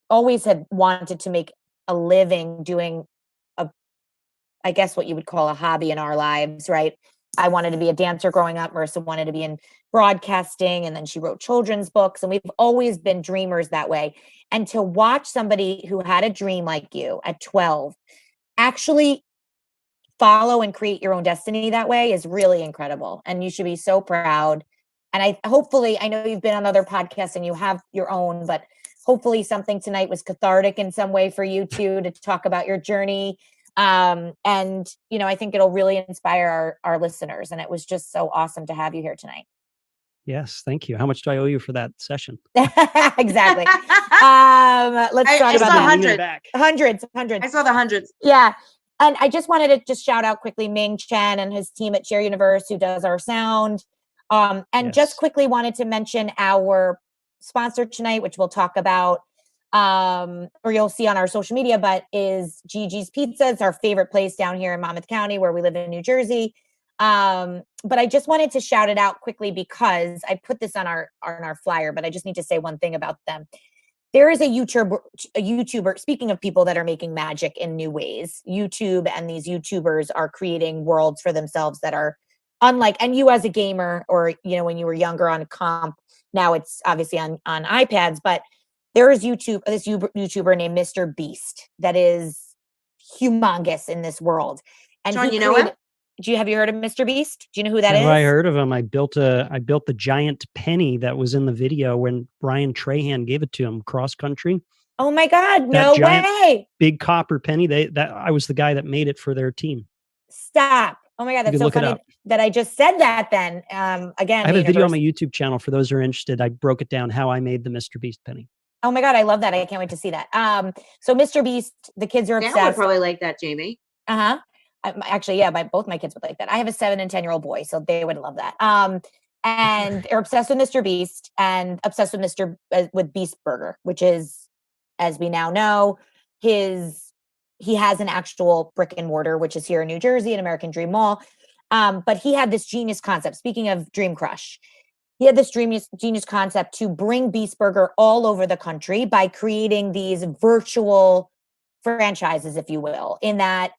S1: always had wanted to make a living doing I guess what you would call a hobby in our lives, right? I wanted to be a dancer growing up. Marissa wanted to be in broadcasting, and then she wrote children's books, and we've always been dreamers that way. And to watch somebody who had a dream like you at 12 actually follow and create your own destiny that way is really incredible. And you should be so proud. And I know you've been on other podcasts and you have your own, but hopefully something tonight was cathartic in some way for you too, to talk about your journey. And, you know, I think it'll really inspire our listeners. And it was just so awesome to have you here tonight.
S3: Yes, thank you. How much do I owe you for that session?
S1: Exactly. Let's talk about that. Hundreds.
S2: I saw the hundreds.
S1: Yeah. And I just wanted to just shout out quickly Ming Chen and his team at Share Universe, who does our sound. And
S3: Yes.
S1: Just quickly wanted to mention our sponsor tonight, which we'll talk about, or you'll see on our social media, but is Gigi's Pizza. It's our favorite place down here in Monmouth County, where we live in New Jersey. But I just wanted to shout it out quickly because I put this on our flyer, but I just need to say one thing about them. There is a YouTuber, speaking of people that are making magic in new ways, YouTube and these YouTubers are creating worlds for themselves that are unlike, and you as a gamer, or, you know, when you were younger on comp, now it's obviously on iPads, but there is this YouTuber named Mr. Beast that is humongous in this world. And
S2: Shaun, you know him?
S1: Have you heard of Mr. Beast? Do you know who that is?
S3: I heard of him. I built the giant penny that was in the video when Brian Trahan gave it to him cross country.
S1: Oh my God, no way.
S3: Big copper penny. I was the guy that made it for their team.
S1: Stop. Oh my God, that's so funny that I just said that then. Again,
S3: I have a video on my YouTube channel for those who are interested. I broke it down how I made the Mr. Beast penny.
S1: Oh my God, I love that. I can't wait to see that. So Mr. Beast, the kids are obsessed.
S2: I would probably like that, Jamie.
S1: Actually, yeah, both my kids would like that. I have a 7 and 10-year-old boy, so they would love that. And they're obsessed with Mr. Beast and obsessed with Beast Burger, which is, as we now know, he has an actual brick and mortar, which is here in New Jersey, an American Dream Mall. But he had this genius concept. Speaking of Dream Crush, he had this genius concept to bring Beast Burger all over the country by creating these virtual franchises, if you will, in that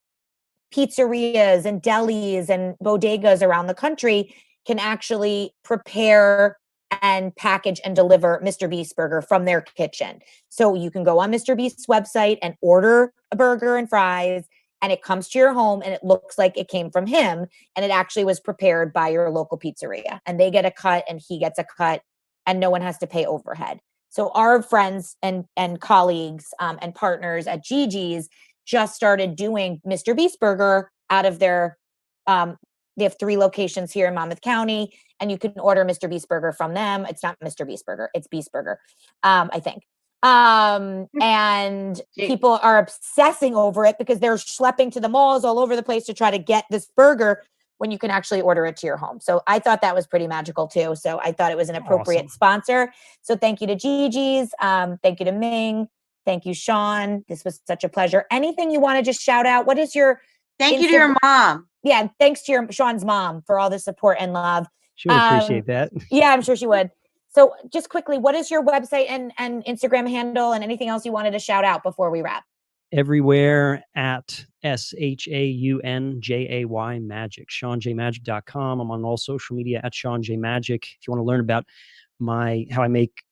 S1: pizzerias and delis and bodegas around the country can actually prepare and package and deliver Mr. Beast Burger from their kitchen. So you can go on Mr. Beast's website and order a burger and fries, and it comes to your home and it looks like it came from him, and it actually was prepared by your local pizzeria, and they get a cut and he gets a cut, and no one has to pay overhead. So our friends and colleagues and partners at Gigi's just started doing Mr. Beast Burger out of their, they have 3 locations here in Monmouth County, and you can order Mr. Beast Burger from them. It's not Mr. Beast Burger, it's Beast Burger, I think. And people are obsessing over it because they're schlepping to the malls all over the place to try to get this burger when you can actually order it to your home. So I thought that was pretty magical too. So I thought it was an appropriate sponsor. So thank you to Gigi's. Thank you to Ming. Thank you, Shaun. This was such a pleasure. Anything you want to just shout out? What is your
S2: Thank you to your mom.
S1: yeah, thanks to your Shaun's mom for all the support and love.
S3: She would appreciate that.
S1: Yeah, I'm sure she would. So just quickly, what is your website and Instagram handle and anything else you wanted to shout out before we wrap?
S3: Everywhere at ShaunJay Magic, ShaunJayMagic.com. I'm on all social media at Shaun Jay Magic. If you want to learn about how I make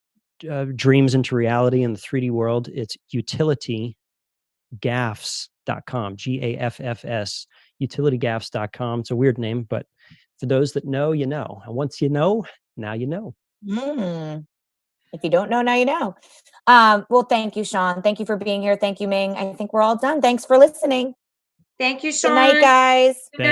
S3: dreams into reality in the 3D world, it's utilitygaffs.com, GAFFS, utilitygaffs.com. It's a weird name, but for those that know, you know. And once you know, now you know.
S1: If you don't know, now you know. Well, thank you, Shaun. Thank you for being here. Thank you, Ming. I think we're all done. Thanks for listening.
S2: Thank you, Shaun.
S1: Good night, guys.
S3: Thanks.